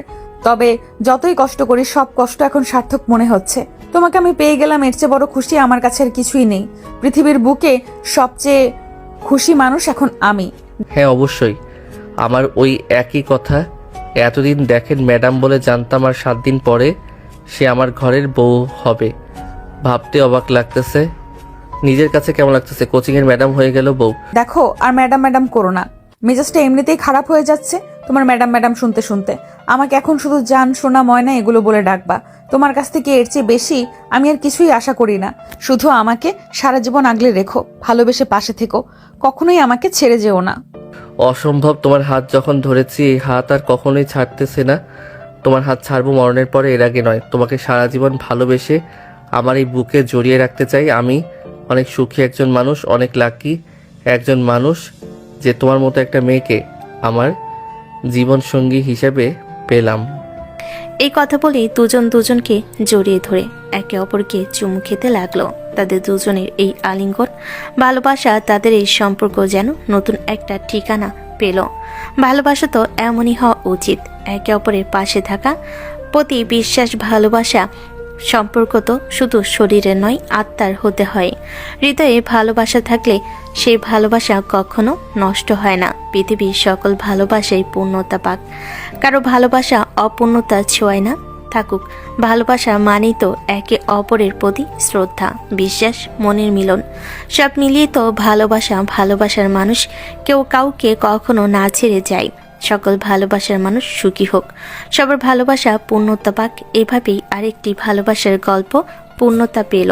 তবে যতই কষ্ট করি সব কষ্ট এখন সার্থক মনে হচ্ছে। তোমাকে আমি পেয়ে গেলাম, এর চেয়ে বড় খুশি আমার কাছে আর কিছুই নেই। পৃথিবীর বুকে সবচেয়ে খুশি মানুষ এখন আমি। হ্যাঁ অবশ্যই, আমার ওই একই কথা। এতদিন দেখেন ম্যাডাম বলে জানতাম, আর 7 দিন পরে সে আমার ঘরের বউ হবে। ভাবতে অবাক লাগতেছে। নিজের কাছে কেমন লাগতেছে, কোচিংয়ের ম্যাডাম হয়ে গেল বউ। দেখো, আর ম্যাডাম ম্যাডাম করো না, মেজাজটা এমনিতেই খারাপ হয়ে যাচ্ছে তোমার ম্যাডাম ম্যাডাম শুনতে শুনতে। আমাকে এখন শুধু জান, সোনা, ময়না এগুলো বলে ডাকবা। তোমার কাছ থেকে এর চেয়ে বেশি আমি আর কিছুই আশা করি না। শুধু আমাকে সারা জীবন আগলে রেখো, ভালোবেসে পাশে থেকো, কখনোই আমাকে ছেড়ে যেও না। অসম্ভব, তোমার হাত যখন ধরেছি এই হাত আর কখনোই ছাড়তেছে না। তোমার হাত ছাড়বো মরণের পরে, এর আগে নয়। তোমাকে সারা জীবন ভালোবেসে আমার এই বুকে জড়িয়ে রাখতে চাই। আমি অনেক সুখী একজন মানুষ, অনেক লাকি একজন মানুষ যে তোমার মতো একটা মেয়েকে আমার জীবন সঙ্গী হিসেবে পেলাম। এই কথা বলে দুজন দুজনকে জড়িয়ে ধরে একে অপরকে চুমু খেতে লাগলো। তাদের দুজনের এই আলিঙ্গন, ভালোবাসা, তাদের এই সম্পর্ক যেন নতুন একটা ঠিকানা পেল। ভালোবাসা তো এমনই হওয়া উচিত, একে অপরের পাশে থাকা, প্রতি বিশ্বাস, ভালোবাসা। সম্পর্ক তো শুধু শরীরের নয়, আত্মার হতে হয়। হৃদয়ে ভালোবাসা থাকলে সেই ভালোবাসা কখনো নষ্ট হয় না। পৃথিবীর সকল ভালোবাসাই পূর্ণতা পাক, কারো ভালোবাসা অপূর্ণতা ছোঁয় না। থাকুক ভালোবাসা, মানেই তো একে অপরের প্রতি শ্রদ্ধা, বিশ্বাস, মনের মিলন। সব মিলিয়ে তো ভালোবাসা। ভালোবাসার মানুষ কেউ কাউকে কখনো না ছেড়ে যায়। সকল ভালোবাসার মানুষ সুখী হোক, সবার ভালোবাসা পূর্ণতা পাক। এভাবেই আরেকটি ভালোবাসার গল্প পূর্ণতা পেল।